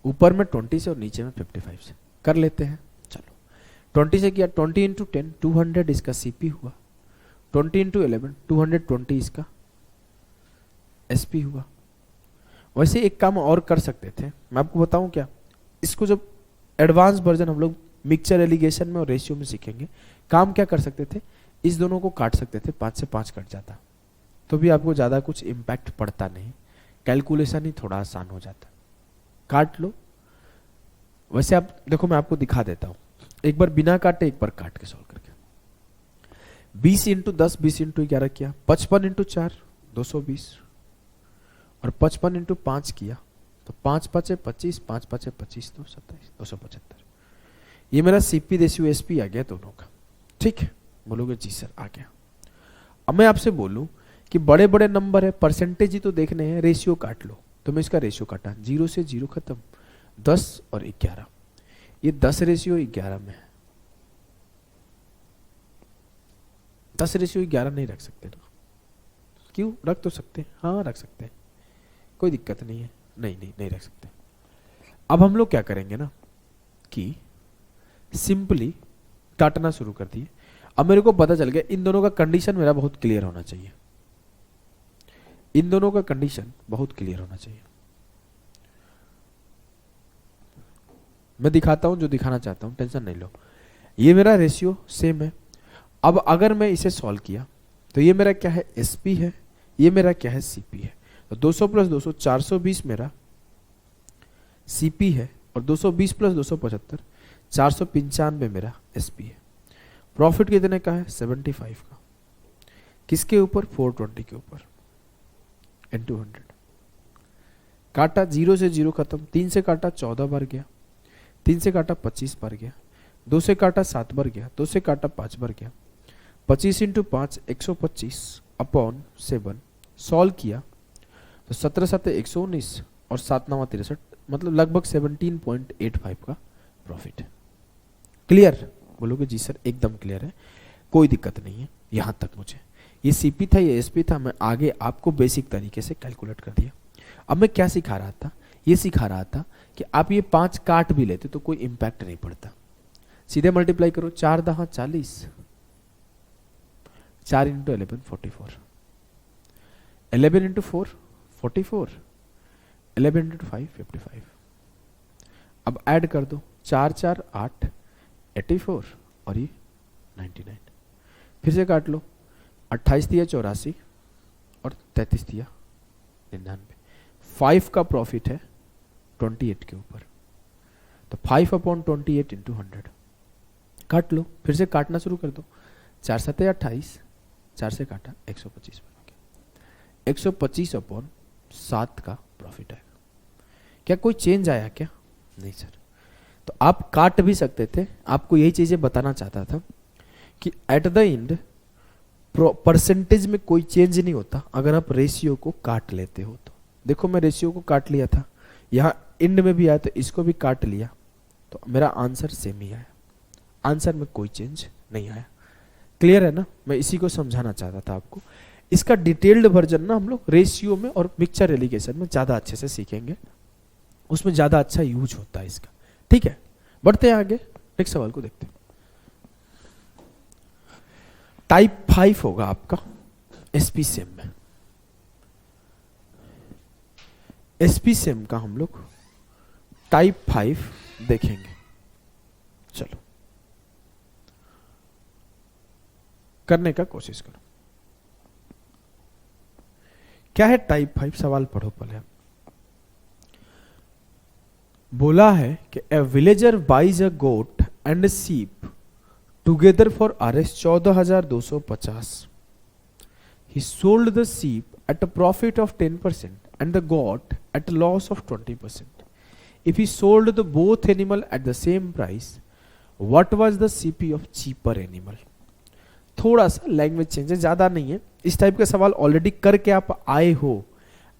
ऊपर में 20 से और नीचे में 55 से कर लेते हैं। चलो 20 से किया, 20 × 10 200 इसका सीपी हुआ, 20 × 11 220 इसका एसपी हुआ। वैसे एक काम और कर सकते थे, मैं आपको बताऊं क्या, इसको जब एडवांस वर्जन हम लोग मिक्सचर एलिगेशन में और रेशियो में सीखेंगे, काम क्या कर सकते थे, इस दोनों को काट सकते थे, 5 से 5 कट जाता तो भी आपको ज़्यादा कुछ इम्पैक्ट पड़ता नहीं, कैलकुलेशन ही थोड़ा आसान हो जाता। काट लो। वैसे आप देखो, मैं आपको दिखा देता हूँ, एक बार बिना काटे एक बार काट के सॉल्व करके। 20 × 10 20 × 11 किया, 55 × 4 220 और 55 × 5 किया तो 5 × 5 = 25, 5 × 5 = 25 तो 27 275। ये मेरा सीपी रेशियो एसपी आ गया दोनों का। ठीक है, बोलोगे जी सर आ गया। अब मैं आपसे बोलूं कि बड़े बड़े नंबर है, परसेंटेज ही तो देखने हैं, रेशियो काट लो। तो मैं इसका रेशियो काटा, 0 से 0 खत्म, 10 और 11। ये 10:11 में है। 10:11 नहीं रख सकते ना? क्यों? रख तो सकते हैं, हाँ रख सकते हैं, कोई दिक्कत नहीं है। नहीं रख सकते। अब हम लोग क्या करेंगे ना कि सिंपली काटना शुरू कर दिए। अब मेरे को पता चल गया इन दोनों का कंडीशन मेरा बहुत क्लियर होना चाहिए, इन दोनों का कंडीशन बहुत क्लियर होना चाहिए। मैं दिखाता हूं जो दिखाना चाहता हूं, टेंशन नहीं लो। ये मेरा रेशियो सेम है। अब अगर मैं इसे सॉल्व किया तो ये मेरा क्या है, एसपी है, ये मेरा क्या है, सीपी है। तो 200 + 200 420 मेरा सीपी है और 220 + 275 495 मेरा एसपी है। प्रॉफिट कितने का है, 75 का। किसके ऊपर, 420 के ऊपर × 100। काटा, 0 से 0 खत्म, 3 से काटा 14 बार गया, 3 से काटा 25 बार गया, 2 से काटा 7 बार गया, 2 से काटा 5 बार गया। 25 × 5 125/7 सॉल्व किया तो 17 × 7 119 और 7 × 9 63, मतलब लगभग 17.85 का प्रॉफिट है। क्लियर? बोलोगे जी सर एकदम क्लियर है, कोई दिक्कत नहीं है यहां तक। मुझे ये सीपी था, ये एसपी था, मैं आगे आपको बेसिक तरीके से कैलकुलेट कर दिया। अब मैं क्या सिखा रहा था, ये सिखा रहा था कि आप ये 5 काट भी लेते तो कोई इंपैक्ट नहीं पड़ता। सीधे मल्टीप्लाई करो, 4 × 10 40, 4 × 11 44, 11 × 4 44, 11 × 5 55। अब ऐड कर दो, 4 × 4 8 84 और ये 99। फिर से काट लो, 28 दिया 84 और 33 दिया 99। 5 का प्रॉफिट है 28 के ऊपर, तो 5/28 × 100। काट लो, फिर से काटना शुरू कर दो, 4 × 7 = 28, 4 से काटा 125 बन गया। 125/7 का प्रॉफिट आएगा। क्या कोई चेंज आया क्या? नहीं सर। तो आप काट भी सकते थे, आपको यही चीजें बताना चाहता था कि एट द एंड परसेंटेज में कोई चेंज नहीं होता अगर आप रेशियो को काट लेते हो तो। देखो मैं रेशियो को काट लिया था, यहाँ एंड में भी आया तो इसको भी काट लिया, तो मेरा आंसर सेम ही आया, आंसर में कोई चेंज नहीं आया। क्लियर है ना? मैं इसी को समझाना चाहता था आपको। इसका डिटेल्ड वर्जन ना हम लोग रेशियो में और मिक्सचर एलिगेशन में ज्यादा अच्छे से सीखेंगे, उसमें ज्यादा अच्छा यूज होता है इसका। ठीक है, बढ़ते हैं आगे, नेक्स्ट सवाल को देखते हैं। टाइप 5 होगा आपका एसपी सेम में। एसपी सेम का हम लोग टाइप 5 देखेंगे। चलो करने का कोशिश करो। क्या है टाइप 5? सवाल पढ़ो पहले। बोला है कि a villager buys a goat and sheep together for RS 14,250। He sold the sheep at a profit of 10% and the goat at a loss of 20%. If he sold the both animal at the same price, what was the CP of cheaper animal? थोड़ा सा language change है, ज्यादा नहीं है। इस type का सवाल already करके आप आए हो,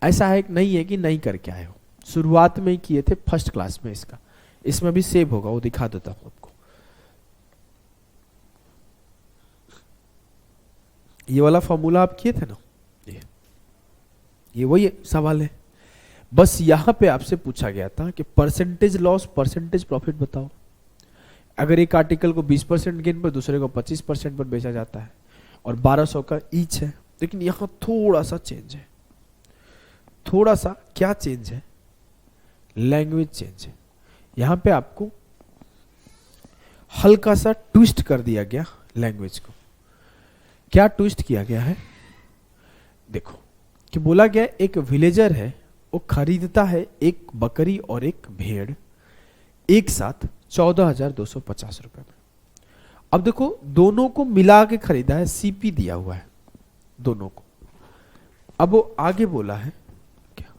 ऐसा है कि नहीं है कि नहीं करके आए हो। शुरुआत में ही किए थे फर्स्ट क्लास में, इसका इसमें भी सेव होगा, वो दिखा देता हूं आपको। ये वाला फॉर्मूला आप किए थे ना, ये वही सवाल है। बस यहां पे आपसे पूछा गया था कि परसेंटेज लॉस परसेंटेज प्रॉफिट बताओ। अगर एक आर्टिकल को 20% गेन पर, दूसरे को 25% पर बेचा जाता है और 1200 का ईच है, लेकिन यहां थोड़ा सा चेंज है। थोड़ा सा क्या चेंज है? लैंग्वेज चेंज है। यहां पे आपको हल्का सा ट्विस्ट कर दिया गया लैंग्वेज को। क्या ट्विस्ट किया गया है? देखो कि बोला गया एक विलेजर है, वो खरीदता है एक बकरी और एक भेड़ एक साथ 14,250 रुपए में। अब देखो दोनों को मिला के खरीदा है, सीपी दिया हुआ है दोनों को। अब वो आगे बोला है क्या?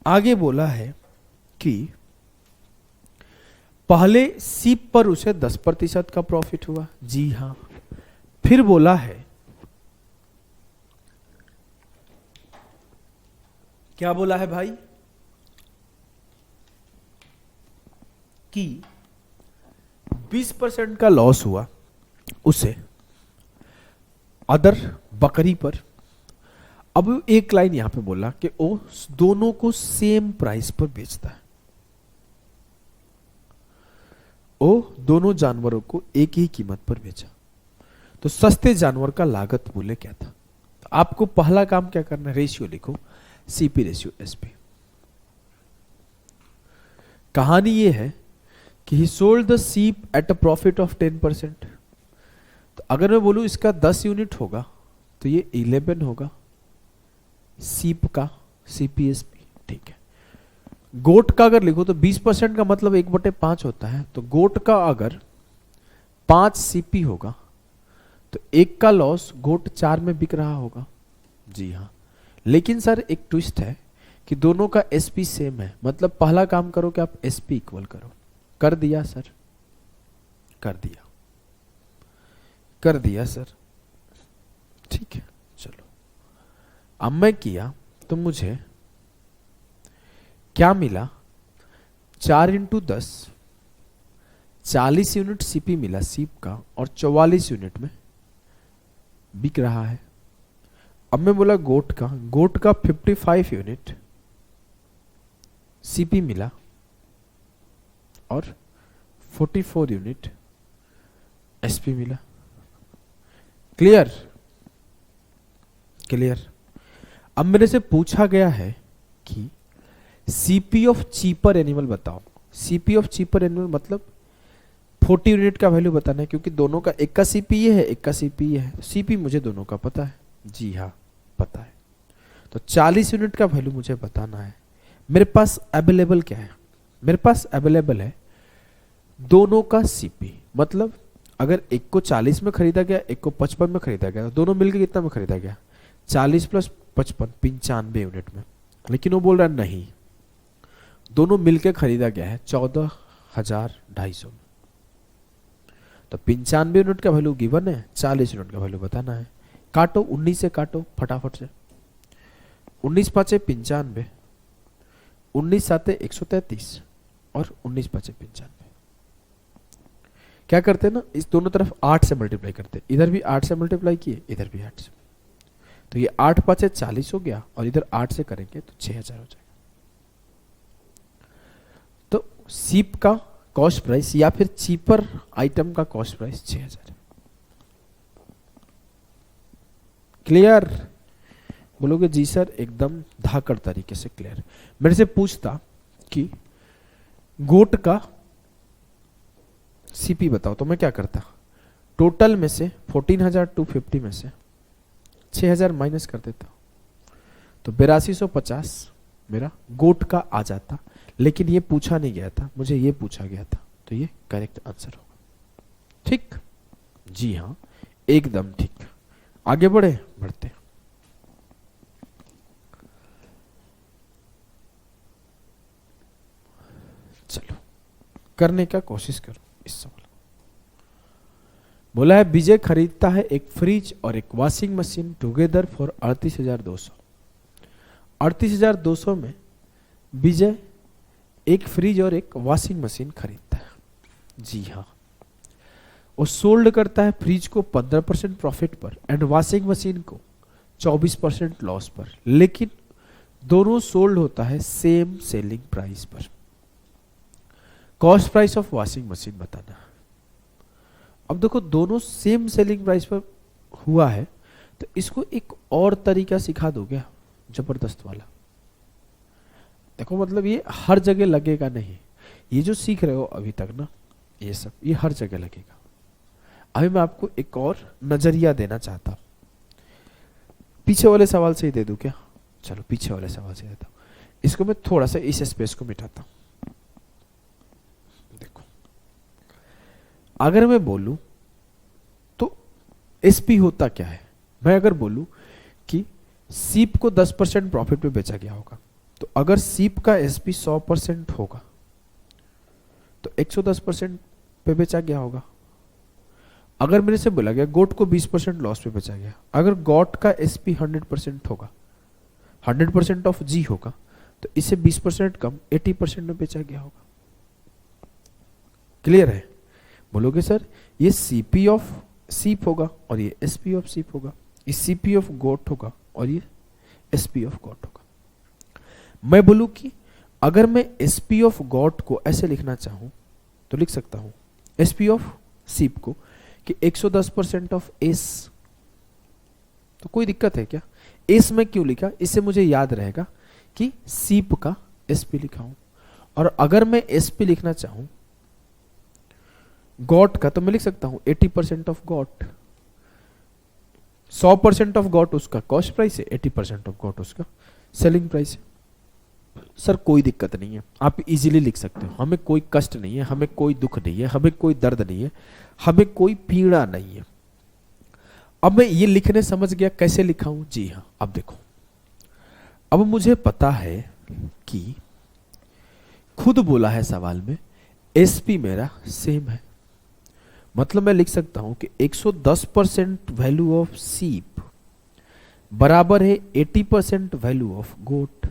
आगे बोला है कि पहले सीप पर उसे 10% का प्रॉफिट हुआ। जी हां। फिर बोला है, क्या बोला है भाई? कि 20% का लॉस हुआ उसे अदर बकरी पर। अब एक लाइन यहां पे बोला कि वो दोनों को सेम प्राइस पर बेचता है। वो दोनों जानवरों को एक ही कीमत पर बेचा। तो सस्ते जानवर का लागत मूल्य क्या था? तो आपको पहला काम क्या करना है? रेशियो लिखो, सीपी रेशियो एसपी। कहानी ये है कि ही sold the ship eight a profit of 10%। तो अगर मैं बोलूं इसका 10 यूनिट होगा तो ये 11 होगा सीप का सीपीएसपी। ठीक है। गोट का अगर लिखो तो 20% का मतलब 1/5 होता है। तो गोट का अगर 5 सीपी होगा तो एक का लॉस गोट 4 में बिक रहा होगा। जी हाँ। लेकिन सर एक ट्विस्ट है कि दोनों का एसपी सेम है। मतलब पहला काम करो कि आप एसपी इक्वल करो। कर दिया सर? कर दिया, कर दिया सर। ठीक है चलो। अब मैं किया तो मुझे क्या मिला? 4 × 10 40 यूनिट सीपी मिला सीप का, और 44 यूनिट में बिक रहा है। अब मैं बोला गोट का 55 यूनिट सीपी मिला और 44 यूनिट एसपी मिला। क्लियर? क्लियर। अब मेरे से पूछा गया है कि सीपी ऑफ चीपर एनिमल बताओ। सीपी ऑफ चीपर एनिमल मतलब 40 यूनिट का वैल्यू बताना है, क्योंकि दोनों का एक का सीपी ये है, एक का सीपी ये है। सीपी मुझे दोनों का पता है। जी हाँ पता है। तो 40 यूनिट का वैल्यू मुझे बताना है। मेरे पास अवेलेबल क्या है? मेरे पास अवेलेबल है दोनों का सीपी। मतलब अगर एक को 40 में खरीदा गया, एक को 55 में खरीदा गया, तो दोनों मिलकर कितना में खरीदा गया? 40 + 55 95 यूनिट में। लेकिन वो बोल रहा है नहीं, दोनों मिलकर खरीदा गया है 14,250 में। तो 95 यूनिट का वैल्यू गिवन है, 40 यूनिट का वैल्यू बताना है। काटो, 19 से काटो फटाफट से। 19 × 5 = 95, 19 × 7 = 133 और 19 × 5 = 95। क्या करते हैं ना, इस दोनों तरफ 8 से मल्टीप्लाई करते हैं। इधर भी 8 से मल्टीप्लाई किए, इधर भी 8 से। तो ये 8 × 5 = 40 हो गया, और इधर 8 से करेंगे तो 6000 हो जाएगा। तो सीप का कॉस्ट प्राइस या फिर चीपर आइटम का कॉस्ट प्राइस 6000 है। क्लियर? बोलोगे जी सर एकदम धाकड़ तरीके से क्लियर। मेरे से पूछता कि गोट का सीपी बताओ, तो मैं क्या करता, टोटल में से 14,250 में से 6,000 माइनस कर देता, तो 8250 मेरा गोट का आ जाता। लेकिन ये पूछा नहीं गया था, मुझे ये पूछा गया था, तो ये करेक्ट आंसर होगा। ठीक, जी हाँ एकदम ठीक। आगे बढ़े, बढ़ते चलो करने का कोशिश करो इस सवाल। बोला है विजय खरीदता है एक फ्रिज और एक वॉशिंग मशीन टुगेदर फॉर 38,200। 38,200 में विजय एक फ्रिज और एक वॉशिंग मशीन खरीदता है। जी हाँ, वो सोल्ड करता है फ्रिज को 15% प्रॉफिट पर एंड वॉशिंग मशीन को 24% लॉस पर, लेकिन दोनों सोल्ड होता है सेम सेलिंग प्राइस पर। Cost price of washing machine बताना। अब देखो दोनों सेम सेलिंग प्राइस पर हुआ है, तो इसको एक और तरीका सिखा दो क्या, जबरदस्त वाला। देखो मतलब ये हर जगह लगेगा नहीं, ये जो सीख रहे हो अभी तक ना, ये सब ये हर जगह लगेगा। अभी मैं आपको एक और नजरिया देना चाहता हूं। पीछे वाले सवाल से ही दे दूं क्या? चलो पीछे वाले सवाल से देता हूं। इसको मैं थोड़ा सा इस स्पेस को मिटाता हूं। देखो अगर मैं बोलूं तो एसपी होता क्या है, मैं अगर बोलूं कि सीप को 10% प्रॉफिट पे बेचा गया होगा, तो अगर सीप का एसपी 100% होगा तो 110% पे बेचा गया होगा। अगर मेरे से बोला गया गोट को 20% लॉस पे बेचा गया, अगर गोट का एसपी 100% होगा, 100% ऑफ जी होगा, तो इसे 20% कम 80% में बेचा गया होगा। क्लियर है? बोलोगे सर ये सीपी ऑफ सीप होगा और ये एसपी ऑफ सीप होगा, ये सीपी ऑफ गोट होगा और ये एसपी ऑफ गोट होगा। मैं बोलूं कि अगर मैं एसपी ऑफ गॉड को ऐसे लिखना चाहूं तो लिख सकता हूं एसपी ऑफ सीप को कि 110% ऑफ एस। तो कोई दिक्कत है क्या? एस में क्यों लिखा? इससे मुझे याद रहेगा कि सीप का एसपी लिखा हूं। और अगर मैं एसपी लिखना चाहूं गॉड का, तो मैं लिख सकता हूं 80% ऑफ गॉड। 100% ऑफ गॉड उसका कॉस्ट प्राइस है, 80% ऑफ गॉड उसका सेलिंग प्राइस है। सर कोई दिक्कत नहीं है, आप इजीली लिख सकते हो, हमें कोई कष्ट नहीं है, हमें कोई दुख नहीं है, हमें कोई दर्द नहीं है, हमें कोई पीड़ा नहीं है। अब मैं ये लिखने समझ गया कैसे लिखा हूं। जी हाँ, अब देखो, अब मुझे पता है कि खुद बोला है सवाल में एसपी मेरा सेम है, मतलब मैं लिख सकता हूं कि 110% वैल्यू ऑफ सीप बराबर है 80% वैल्यू ऑफ गोट।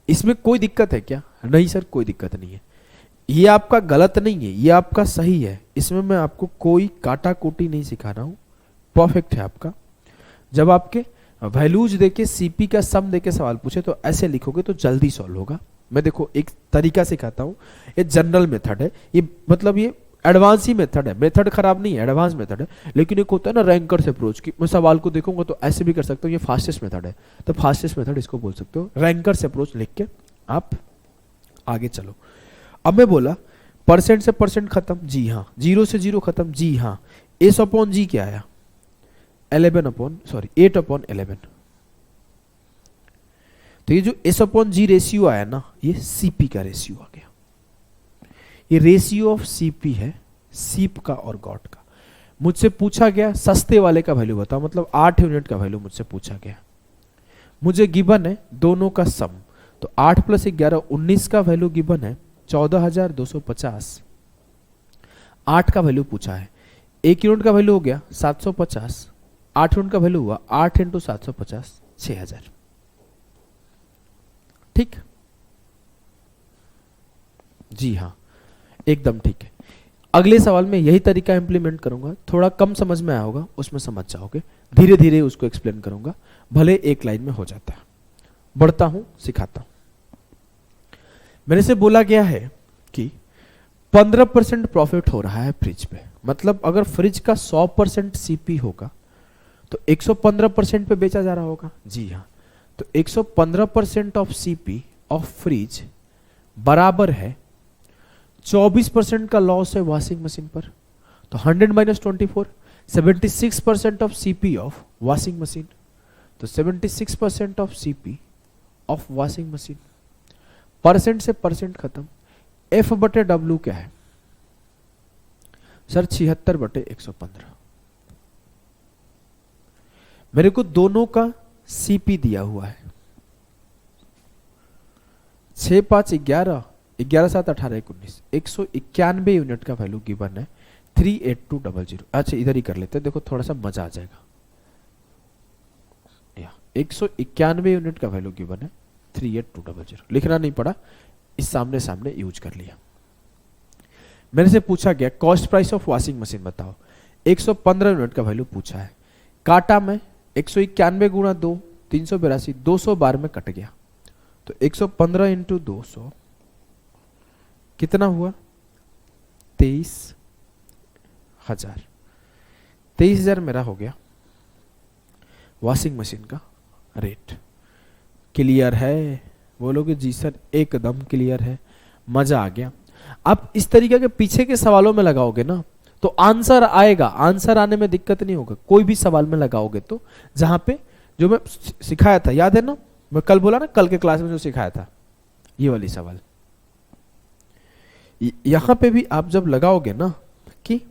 इसमें कोई दिक्कत है क्या? नहीं सर कोई दिक्कत नहीं है, ये आपका गलत नहीं है, ये आपका सही है। इसमें मैं आपको कोई काटा कोटी नहीं सिखा रहा हूं, परफेक्ट है आपका। जब आपके वैल्यूज देके सीपी का सम देके सवाल पूछे तो ऐसे लिखोगे तो जल्दी सॉल्व होगा। मैं देखो एक तरीका सिखाता हूं, ये जनरल मेथड है, ये मतलब ये एडवांस ही मेथड है, मेथड खराब नहीं है, एडवांस मेथड है। लेकिन एक होता है ना रैंकर से अप्रोच की, मैं सवाल को देखूंगा तो ऐसे भी कर सकता हूँ, ये फास्टेस्ट मेथड है, तो फास्टेस्ट मेथड इसको बोल सकते हो। रैंकर से अप्रोच लिख के आप आगे चलो। अब मैं बोला परसेंट से परसेंट खत्म, जी हाँ, 0 से 0 खत्म, जी हाँ। एस अपॉन जी क्या आया? 8/11। तो ये जो एस अपॉन जी रेशियो आया ना, ये सीपी का रेशियो आ गया। ये रेशियो ऑफ सीपी है, सीप का और गॉट का। मुझसे पूछा गया सस्ते वाले का वैल्यू बताओ, मतलब 8 यूनिट का वैल्यू मुझसे पूछा गया। मुझे गिवन है दोनों का सम, तो 8 + 11 19 का वैल्यू गिवन है 14,250। 8 का वैल्यू पूछा है, 1 यूनिट का वैल्यू हो गया 750, 8 यूनिट का वैल्यू हुआ 8 × 750 6000। ठीक, जी हाँ एकदम ठीक है। अगले सवाल में यही तरीका इंप्लीमेंट करूंगा, थोड़ा कम समझ में आया होगा, उसमें समझ जाओगे, धीरे धीरे उसको एक्सप्लेन करूंगा, भले एक लाइन में हो जाता है। बढ़ता हूं, सिखाता हूं। मेरे से बोला गया है कि 15% प्रॉफिट हो रहा है फ्रिज पे, मतलब अगर फ्रिज का 100% सीपी होगा तो 115% पे बेचा जा रहा होगा, जी हाँ। तो 115% ऑफ सीपी ऑफ फ्रिज बराबर है 24% का लॉस है वॉशिंग मशीन पर। तो 100 minus 24, 76% of CP of washing machine. तो 76% of CP of washing machine, percent से परसेंट खत्म। एफ बटे डब्ल्यू क्या है सर? 76 बटे 115। मेरे को दोनों का सीपी दिया हुआ है, 6 5 11, 11 7 18 19, 191 यूनिट का वैल्यू गिवन है 38200। अच्छा इधर ही कर लेते हैं, देखो थोड़ा सा मजा आ जाएगा। 191 यूनिट का वैल्यू गिवन है 38200, लिखना नहीं पड़ा, इस सामने सामने यूज कर लिया। मेरे से पूछा गया cost price of washing machine बताओ, 115 यूनिट का वैल्यू पूछा है। काटा में 191 गुणा 2 382, 200 बार में कट गया। तो 115 इंटू 200 कितना हुआ? 23,000। 23,000 मेरा हो गया वॉशिंग मशीन का रेट। क्लियर है? बोलोगे जी सर एकदम क्लियर है, मजा आ गया। आप इस तरीके के पीछे के सवालों में लगाओगे ना तो आंसर आएगा, आंसर आने में दिक्कत नहीं होगा। कोई भी सवाल में लगाओगे तो जहां पे जो मैं सिखाया था, याद है ना, मैं कल बोला ना, कल के क्लास में जो सिखाया था, ये वाली सवाल यहां पे भी आप जब लगाओगे ना कि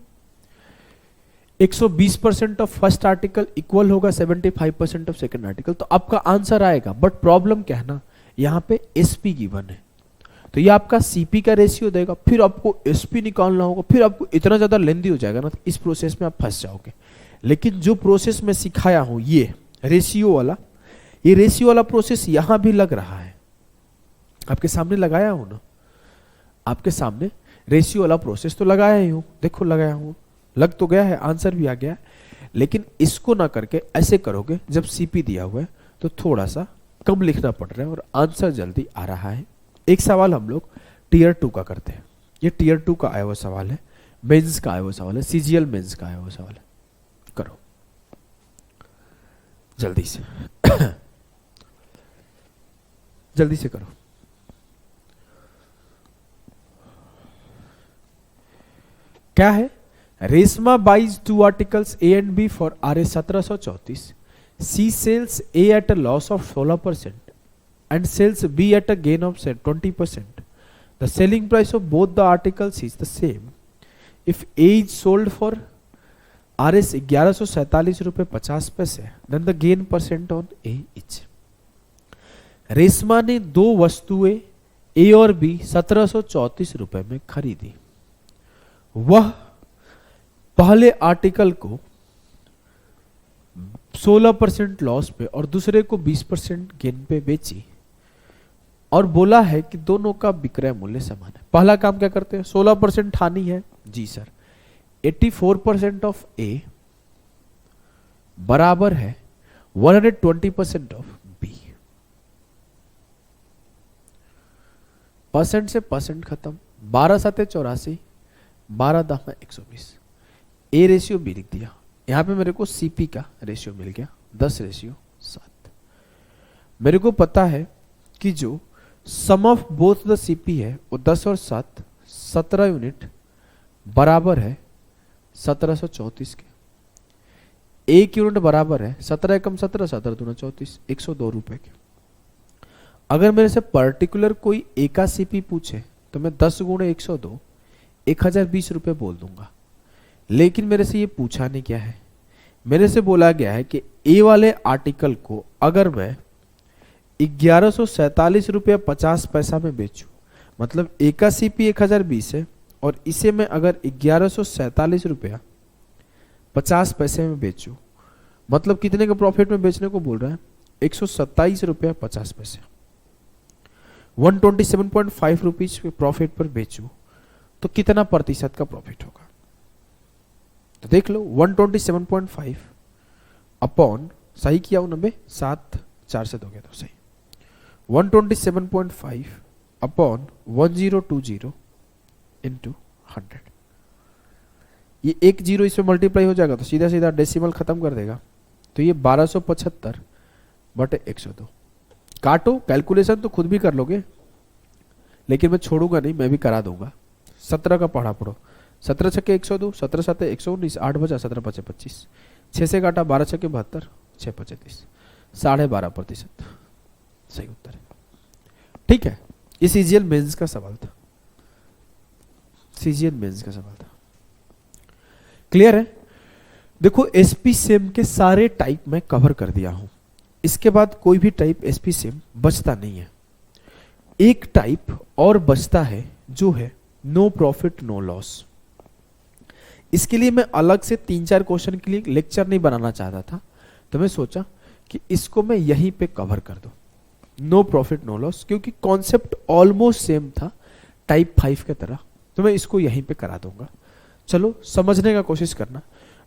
120% ऑफ फर्स्ट आर्टिकल इक्वल होगा 75% ऑफ सेकंड आर्टिकल, तो आपका आंसर आएगा। बट प्रॉब्लम क्या है ना, यहां पे एसपी गिवन है, तो ये आपका सीपी का रेशियो देगा, फिर आपको एसपी निकालना होगा, फिर आपको इतना ज्यादा लेंदी हो जाएगा ना, तो इस प्रोसेस में आप फंस जाओगे। लेकिन जो प्रोसेस मैं सिखाया हूं ये रेशियो वाला, ये रेशियो वाला प्रोसेस यहां भी लग रहा है, आपके सामने लगाया हूं ना, आपके सामने रेशियो वाला प्रोसेस तो लगाया ही हूं, देखो लगाया हूं, लग तो गया है, आंसर भी आ गया है। लेकिन इसको ना करके ऐसे करोगे, जब सीपी दिया हुआ है तो थोड़ा सा कम लिखना पड़ रहा है और आंसर जल्दी आ रहा है। एक सवाल हम लोग टीयर 2 का करते हैं, ये टीयर 2 का आया हुआ सवाल है, मेंस का आया हुआ सवाल है, सीजीएल मेंस का आया हुआ सवाल है। करो जल्दी से जल्दी से करो। क्या है? Reshma buys 2 articles A and B for RS 1734. She sells A at a loss of 16% and sells B at a gain of 20%. The selling price of both the articles is the same. If A is sold for RS 1147 रुपये 50 पैसे, then the gain percent on A is. Reshma ने दो वस्तुएं A और B 1734 रुपए में खरीदी। वह पहले आर्टिकल को 16% लॉस पे और दूसरे को 20% गेन पे बेची और बोला है कि दोनों का विक्रय मूल्य समान है। पहला काम क्या करते हैं? 16% हानि है, जी सर। 84% ऑफ ए बराबर है 120% ऑफ बी। परसेंट से परसेंट खत्म, 12 7 84, 12 10 120। ए रेशियो बी लिख दिया, यहां पे मेरे को सीपी का रेशियो मिल गया 10:7। मेरे को पता है कि जो सम ऑफ बोथ द सीपी है वो 10 और 7 17 यूनिट बराबर है 1734 के। एक यूनिट बराबर है 17 एकम 17, 17 दूना 34, 102 रुपए के। अगर मेरे से पर्टिकुलर कोई ए का सीपी पूछे तो मैं 10 गुणे 102 1020 रुपए बोल दूंगा। लेकिन मेरे से ये पूछा नहीं क्या है, मेरे से बोला गया है कि ए वाले आर्टिकल को अगर मैं 1147 रुपया 50 पैसा में बेचूं, मतलब ए का सीपी 1020 है और इसे मैं अगर 1147 रुपया 50 पैसे में बेचूं, मतलब कितने का प्रॉफिट में बेचने को बोल रहा है? 127 रुपया 50 पैसे, 127.5 रुपीज के प्रॉफिट पर बेचूं तो कितना प्रतिशत का प्रॉफिट होगा? तो देख लो 127.5 अपॉन, सही किया हूं 90, 7 4 से दोगे तो सही, 127.5 अपॉन 1020 इंटू 100। ये एक जीरो इसमें मल्टीप्लाई हो जाएगा तो सीधा सीधा डेसिमल खत्म कर देगा, तो ये 1275 बटे 102। काटो, कैलकुलेशन तो खुद भी कर लोगे, लेकिन मैं छोड़ूंगा नहीं, मैं भी करा दूंगा। 17 का पढ़ा पढ़ो। 17 छक्के 102, 17 साते 119, 8 बचा, 17 पचे 25, 6 से काटा, 12 छक्के 72, 6 पचे 30, 12.5%। सही उत्तर है। ठीक है, ये सीजीएल मेंस का सवाल था, सीजीएल मेंस का सवाल था। क्लियर है? देखो एसपी सेम के सारे टाइप मैं कवर कर दिया हूं, इसके बाद कोई भी टाइप एसपी सेम बचता नहीं है। एक टाइप और बचता है जो है नो प्रॉफिट नो लॉस। इसके लिए मैं अलग से 3-4 क्वेश्चन के लिए लेक्चर नहीं बनाना चाहता था, तो मैं सोचा कि इसको मैं यहीं पे कवर कर दूं, नो प्रॉफिट नो लॉस, क्योंकि कॉन्सेप्ट ऑलमोस्ट सेम था टाइप 5 के तरह, तो मैं इसको यहीं पे करा दूंगा। चलो समझने का कोशिश करना।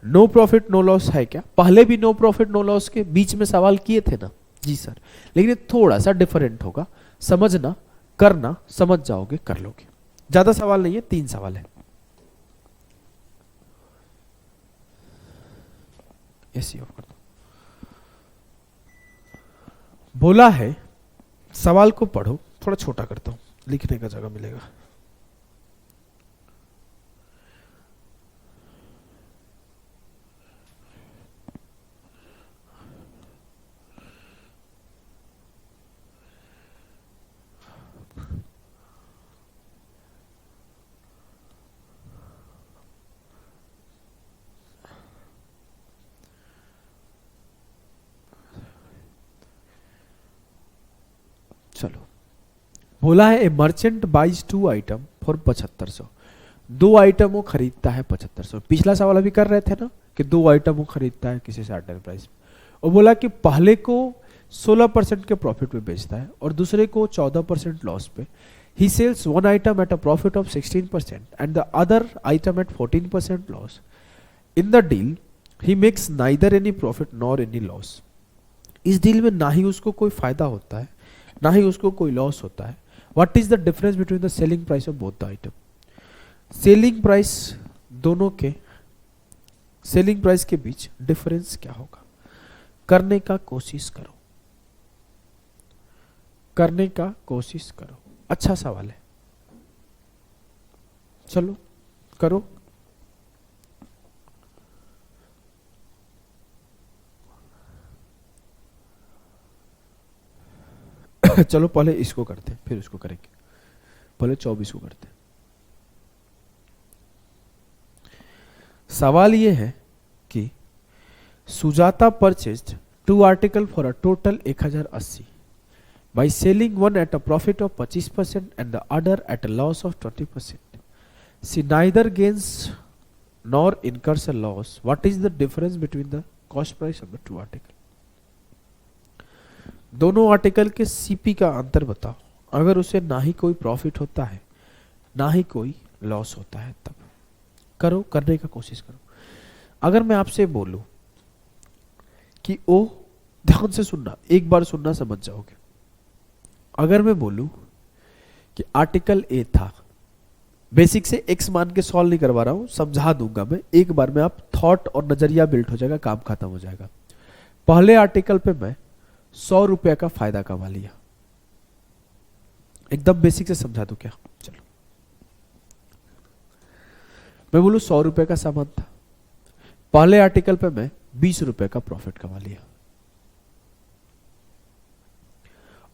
नो प्रॉफिट नो लॉस है क्या? पहले भी नो प्रॉफिट नो लॉस के बीच में सवाल किए थे ना? जी सर, लेकिन थोड़ा सा डिफरेंट होगा, समझना, करना, समझ जाओगे, कर लोगे। ज्यादा सवाल नहीं है, 3 सवाल है। ऐसे ऑफ कर दो। बोला है, सवाल को पढ़ो, थोड़ा छोटा करता हूं, लिखने का जगह मिलेगा। चलो, बोला है a merchant buys 2 item for 7500। 2 item वो खरीदता है 7500। पिछला सवाल अभी कर रहे थे ना कि 2 आइटम वो खरीदता है किसी से ऑर्डिनरी प्राइस में। वो बोला कि पहले को 16% के प्रॉफिट पे बेचता है और दूसरे को 14% लॉस पे। He sells one item at a profit of 16% and the other item at 14% loss. In the deal he makes neither any profit nor any loss. इस डील में ना ही उसको कोई फायदा होता है ना ही उसको कोई लॉस होता है। What is the difference between the selling price of both the item? Selling price, दोनों के सेलिंग प्राइस के बीच डिफरेंस क्या होगा? करने का कोशिश करो, करने का कोशिश करो। अच्छा सवाल है, चलो करो। चलो पहले इसको करते हैं फिर उसको करेंगे। पहले 24 को करते हैं। सवाल यह है कि Sujata purchased 2 article for a total 1080 by selling one at a profit of 25% and the other at a loss of 20%. She neither gains nor incurs a loss. What is the difference between the cost price of the 2 article? दोनों article के CP का अंतर बताओ। अगर उसे ना ही कोई profit होता है ना ही कोई लॉस होता है तब करो, करने का कोशिश करो। अगर मैं आपसे बोलूं कि ओ, ध्यान से सुनना, एक बार सुनना समझ जाओगे। अगर मैं बोलूं कि आर्टिकल ए था, बेसिक से एक्स मान के सॉल्व नहीं करवा रहा हूं, समझा दूंगा मैं एक बार में, आप थॉट और नजरिया बिल्ड हो जाएगा, काम खत्म हो जाएगा। पहले आर्टिकल पे मैं 100 रुपए का फायदा कमा लिया। एकदम बेसिक से समझा दूं क्या? चलो, मैं बोलूं 100 रुपए का सामान था, पहले आर्टिकल पे मैं 20 रुपए का प्रॉफिट कमा लिया।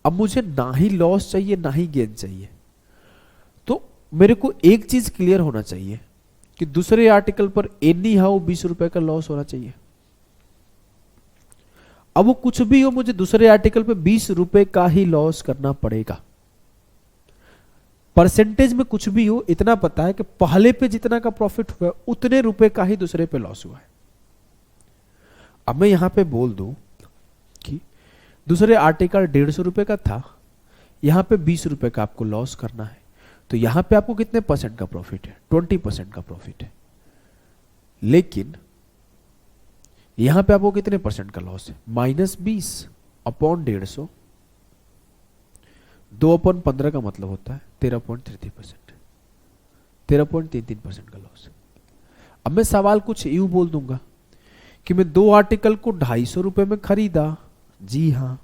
अब मुझे ना ही लॉस चाहिए ना ही गेन चाहिए, तो मेरे को एक चीज क्लियर होना चाहिए कि दूसरे आर्टिकल पर एनी हाउ 20 रुपए का लॉस होना चाहिए। अब वो कुछ भी हो, मुझे दूसरे आर्टिकल पे 20 रुपए का ही लॉस करना पड़ेगा। परसेंटेज में कुछ भी हो, इतना पता है कि पहले पे जितना का प्रॉफिट हुआ है उतने रुपए का ही दूसरे पे लॉस हुआ है। अब मैं यहां पे बोल दूं कि दूसरे आर्टिकल 150 रुपए का था, यहां पे 20 रुपए का आपको लॉस करना है, तो यहां पे आपको कितने परसेंट का प्रॉफिट है? 20% का प्रॉफिट है। लेकिन यहां पे आपको कितने परसेंट का लॉस है? -20 अपॉन 150, 2/15 का मतलब होता है 13.33%, 13.33% का लॉस। अब मैं सवाल कुछ यूं बोल दूंगा कि मैं 2 आर्टिकल को 250 रुपए में खरीदा, जी हाँ।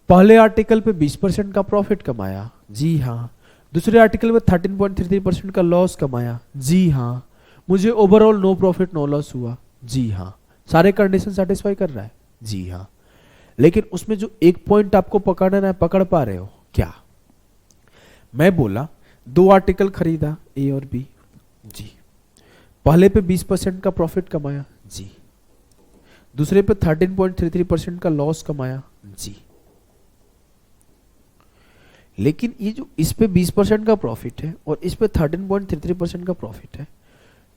पहले आर्टिकल पे 20% का प्रॉफिट कमाया, जी हाँ। दूसरे आर्टिकल में 13.33% का लॉस कमाया, जी हाँ। मुझे overall no profit no loss हुआ, जी हाँ। सारे कंडीशन सेटिस्फाई कर रहा है, जी हाँ। लेकिन उसमें जो एक पॉइंट आपको पकड़ना है, पकड़ पा रहे हो क्या? मैं बोला 2 आर्टिकल खरीदा, ए और बी, जी। पहले पे 20% का प्रॉफिट कमाया, जी। दूसरे पे 13.33% का लॉस कमाया, जी। लेकिन ये जो इस पे 20% का प्रॉफिट है और इस पे 13.33% का प्रॉफिट है,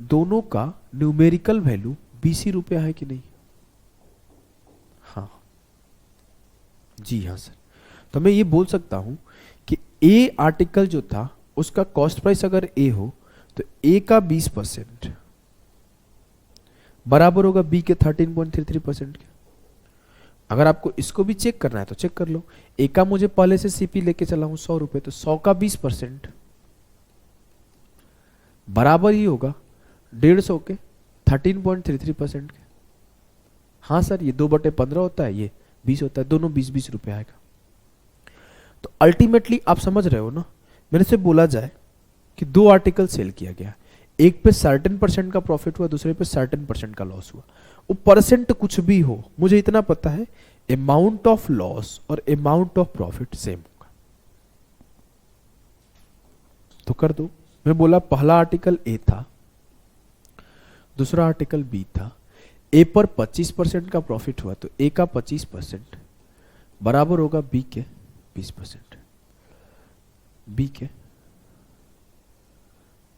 दोनों का न्यूमेरिकल वैल्यू 20 रुपया है कि नहीं? हाँ, जी हाँ सर। तो मैं ये बोल सकता हूं कि ए आर्टिकल जो था उसका कॉस्ट प्राइस अगर ए हो तो ए का 20% बराबर होगा बी के 13.33% के। अगर आपको इसको भी चेक करना है तो चेक कर लो। ए का मुझे पहले से सीपी लेके चला हूं 100 रुपए, तो 100 का 20% बराबर ही होगा 150 के 13.33% के। हाँ सर, ये 2/15 होता है, ये 20 होता है, दोनों 20-20 रुपए आएगा। तो अल्टीमेटली आप समझ रहे हो ना, मेरे से बोला जाए कि 2 आर्टिकल सेल किया गया, एक पे सर्टेन % का प्रॉफिट हुआ, दूसरे पे सर्टेन % का लॉस हुआ। वो परसेंट कुछ भी हो, मुझे इतना पता है अमाउंट ऑफ लॉस और अमाउंट ऑफ प्रॉफिट सेम होगा। तो कर दो। मैं बोला पहला आर्टिकल ए था, दूसरा आर्टिकल बी था। ए पर 25% का प्रॉफिट हुआ तो ए का 25% बराबर होगा बी के 20%, बी के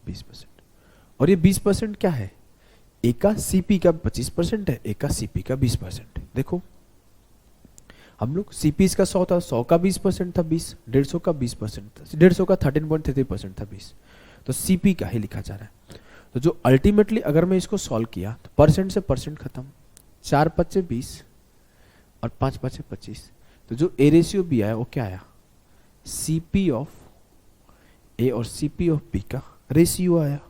20%। और ये 20% क्या है? ए का सीपी का 25% है, ए का सीपी का 20% है। देखो हम लोग सीपी इसका 100 था, 100 का 20% था 20, 150 का 20% था, 150 का 13.33% था 20, तो सीपी का ही लिखा जा रहा है। तो जो अल्टीमेटली अगर मैं इसको सॉल्व किया तो परसेंट से परसेंट खत्म, 4 पच्चे 20 और 5 पच्चे 25, तो जो ए रेशियो बी आया वो क्या आया? सीपी ऑफ ए और सीपी ऑफ बी का रेशियो आया।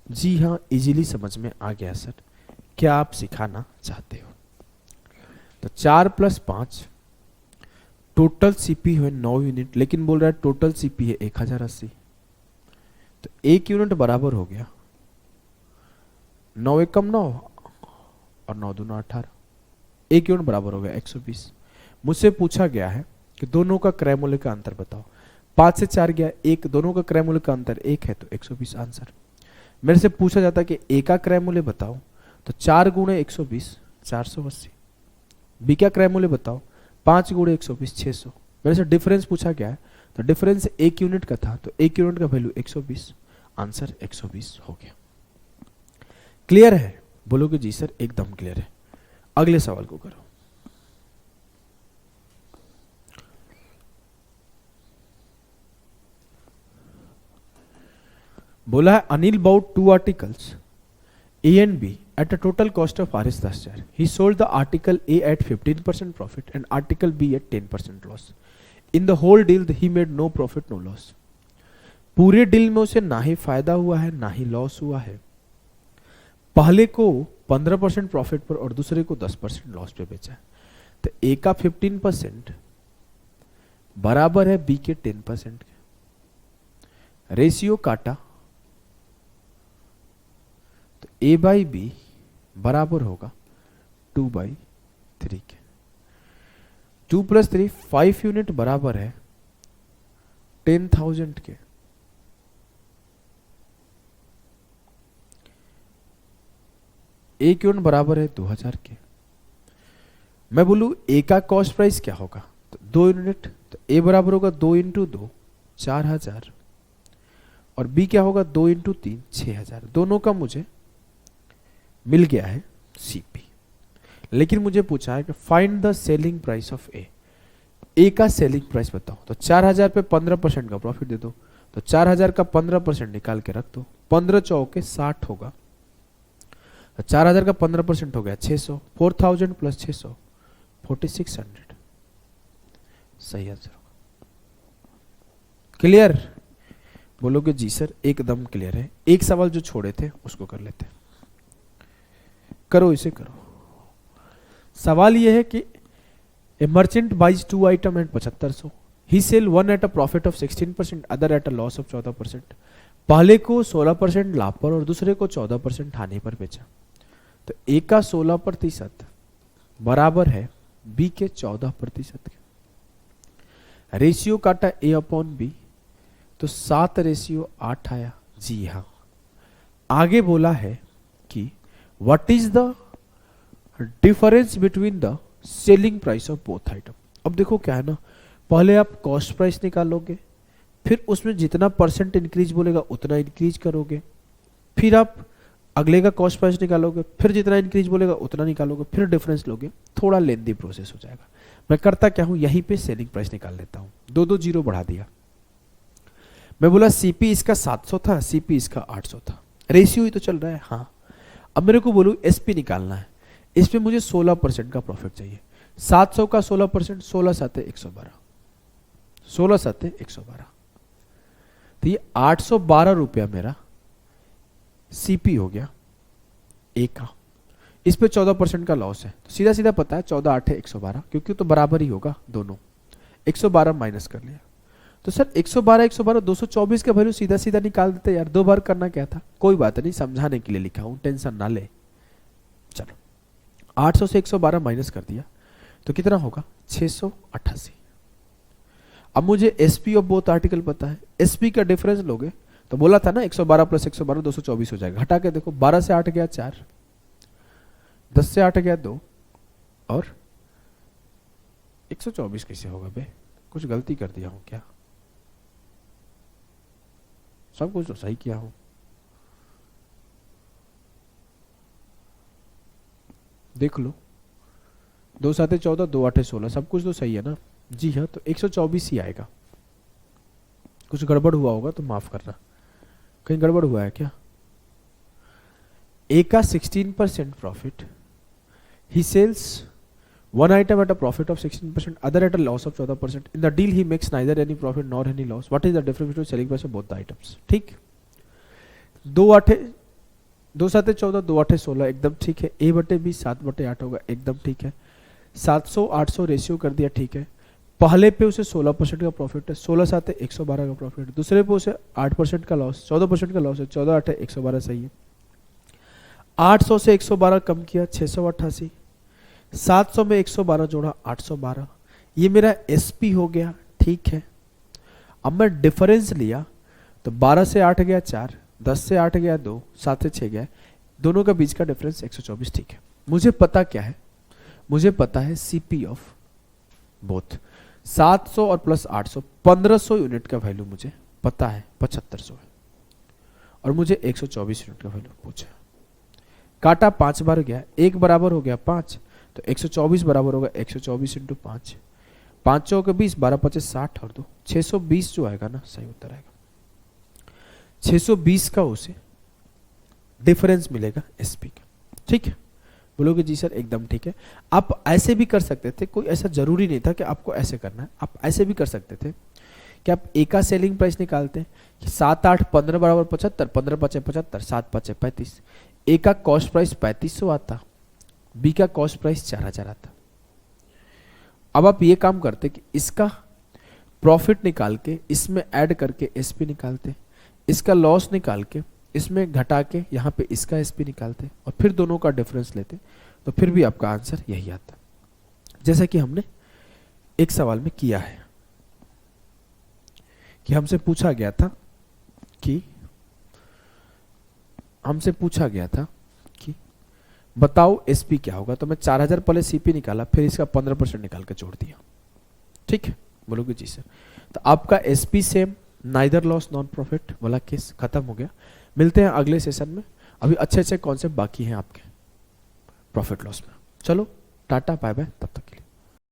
जी हाँ, इजीली समझ में आ गया सर। क्या आप सिखाना चाहते हो? तो 4 + 5 टोटल सीपी है 9 यूनिट, लेकिन बोल रहा है टोटल सीपी है 1080, तो 1 यूनिट बराबर हो गया 9 एकम 9 और 9 दूना 18, 1 यूनिट बराबर हो गया 120। मुझसे पूछा गया है कि दोनों का क्रय मूल्य का अंतर बताओ। 5 से 4 गया 1, दोनों का क्रय मूल्य का अंतर 1 है तो 120 आंसर। मेरे से पूछा जाता कि ए का क्रय मूल्य बताओ, तो 4 × 120 480। बी का क्रय मूल्य बताओ, 5 × 120 600। मेरे से डिफरेंस पूछा गया है, तो डिफरेंस 1 यूनिट का था, तो 1 यूनिट का वैल्यू 120, आंसर 120 हो गया। क्लियर है? बोलोगे जी सर एकदम क्लियर है। अगले सवाल को करो। बोला है Anil bought 2 articles A and B at a total cost of Rs 10,000. He sold the article A at 15% profit and article B at 10% loss. In the whole deal he made no profit no loss. पूरे deal में उसे ना ही फायदा हुआ है ना ही loss हुआ है। पहले को 15% प्रॉफिट पर और दूसरे को 10% लॉस पे बेचा है। तो ए का 15% बराबर है बी के 10% के। रेशियो काटा तो ए बाई बी बराबर होगा 2/3 के। 2 + 3 5 यूनिट बराबर है 10,000 के। एक यूनिट बराबर है 2000 के। मैं बोलूं ए का कॉस्ट प्राइस क्या होगा, तो 2 यूनिट, तो ए बराबर होगा 2 × 2 4000 और बी क्या होगा 2 × 3 6000। दोनों का मुझे मिल गया है सीपी। लेकिन मुझे पूछा है कि find the selling price of A. A का सेलिंग प्राइस बताओ, तो 4000 पे 15% का प्रॉफिट दे दो, तो 4000 का 15% निकाल के रख दो, 15 चौके 60 होगा, तो 4000 का 15% हो गया 600, 4000 + 600 4600, सही आंसर होगा। क्लियर? बोलोगे जी सर एकदम क्लियर है। एक सवाल जो छोड़े थे उसको कर लेते हैं। करो इसे करो। सवाल यह है कि a merchant buys 2 item and 7500, he sell one at a profit of 16%, other at a loss of 14%। पहले को 16% लाभ पर और दूसरे को 14% हानि पर बेचा। तो ए का 16% बराबर है बी के 14% के। रेशियो काटा ए अपॉन बी, तो 7:8 आया। जी हाँ। आगे बोला है कि what is the difference between the selling price of both item. अब देखो क्या है ना, पहले आप कॉस्ट प्राइस निकालोगे, फिर उसमें जितना परसेंट इंक्रीज बोलेगा उतना इंक्रीज करोगे, फिर आप अगले का कॉस्ट प्राइस निकालोगे, फिर जितना इंक्रीज बोलेगा उतना निकालोगे, फिर डिफरेंस लोगे। थोड़ा लेंदी प्रोसेस हो जाएगा। मैं करता क्या हूं, यहीं पे सेलिंग प्राइस निकाल लेता हूं। 2 जीरो बढ़ा दिया। मैं बोला सीपी इसका 700 था, सीपी इसका 800 था। रेशियो ही तो चल रहा है। हाँ, अब मेरे को बोलूं एसपी निकालना है। इस पे मुझे 16% का प्रॉफिट चाहिए। 700 का 16%, 16 7 112, 16 7 112। तो ये 812 रुपया मेरा सीपी हो गया ए का। इस पे 14% का लॉस है, तो सीधा सीधा पता है 14 8 112, क्योंकि तो बराबर ही होगा दोनों। 112 माइनस कर लिया, तो सर 112 112 224 का वैल्यू सीधा सीधा निकाल देते यार। 2 बार करना क्या था, कोई बात नहीं, समझाने के लिए लिखा हूं, टेंशन ना ले। चलो 800 से 112 माइनस कर दिया, तो कितना होगा 688। अब मुझे एसपी ऑफ बोथ आर्टिकल पता है। एसपी का डिफरेंस लोगे तो बोला था ना 112 प्लस 112 224 हो जाएगा। हटा के देखो, 12 से 8 गया 4, 10 से 8 गया 2, और 124 कैसे होगा बे? कुछ गलती कर दिया हूं क्या? सब कुछ तो सही किया हूं। देख लो, 2 7 14 2 8 16, सब कुछ तो सही है ना? जी हाँ, तो 124 ही आएगा। कुछ गड़बड़ हुआ होगा तो माफ करना। कहीं गड़बड़ हुआ है क्या? ए का 16% profit, he sells one item at a profit of 16%, other at a loss of 14%। In the deal he makes neither any profit nor any loss. What is the difference between selling price of both the items? ठीक, 2 7 14 2 8 16 एकदम ठीक है। ए बटे B 7/8 होगा, एकदम ठीक है। 700 800 ratio कर दिया, ठीक है। पहले पे उसे 16% का प्रॉफिट है, 16 7 112 का प्रॉफिट है। दूसरे पे उसे 8% का लॉस, 14% का लॉस है, 14 8 112 सही है। 800 से 112 कम किया 688, 700 में 112 जोड़ा 812। ये मेरा एसपी हो गया, ठीक है। अब मैं डिफरेंस लिया तो 12 से 8 गया 4, 10 से 8 गया 2, 7 से 6 गया, दोनों का बीच का डिफरेंस 124, ठीक है। मुझे पता क्या है, मुझे पता है सीपी ऑफ बोथ 700 और प्लस 800 1500 यूनिट का वैल्यू मुझे पता है 7500 है, और मुझे 124 यूनिट का वैल्यू पूछा। काटा 5 बार गया, 1 बराबर हो गया 5, तो 124 बराबर होगा 124 इंटू 5, 5 चौके 20, 12 25 60 और 2 620 जो आएगा ना, सही उत्तर आएगा। 620 का उसे डिफरेंस मिलेगा एसपी का, ठीक है। बोलोगे जी सर एकदम ठीक है। आप ऐसे भी कर सकते थे, कोई ऐसा जरूरी नहीं था कि आपको ऐसे करना है। आप ऐसे भी कर सकते थे कि आप ए का सेलिंग प्राइस निकालते हैं कि 7 8 15 बराबर 75, 15 5 75, 7 5 35। ए का कॉस्ट प्राइस 3500 आता, बी का कॉस्ट प्राइस 4000 आता। अब आप ये काम करते कि इसका प्रॉफिट निकाल के इसमें ऐड करके एसपी निकालते, इसका लॉस निकाल के इसमें घटा के यहाँ पे इसका एसपी निकालते, और फिर दोनों का डिफरेंस लेते, तो फिर भी आपका आंसर यही आता, जैसा कि हमने एक सवाल में किया है। कि हमसे पूछा गया था कि बताओ एसपी क्या होगा, तो मैं 4000 पहले सीपी निकाला, फिर इसका 15% निकाल के जोड़ दिया, ठीक है। बोलोगे जी सर, तो आपका SP same, neither loss non profit वाला केस खत्म हो गया। मिलते हैं अगले सेशन में, अभी अच्छे अच्छे कॉन्सेप्ट बाकी हैं आपके प्रॉफिट लॉस में। चलो टाटा बाय बाय, तब तक।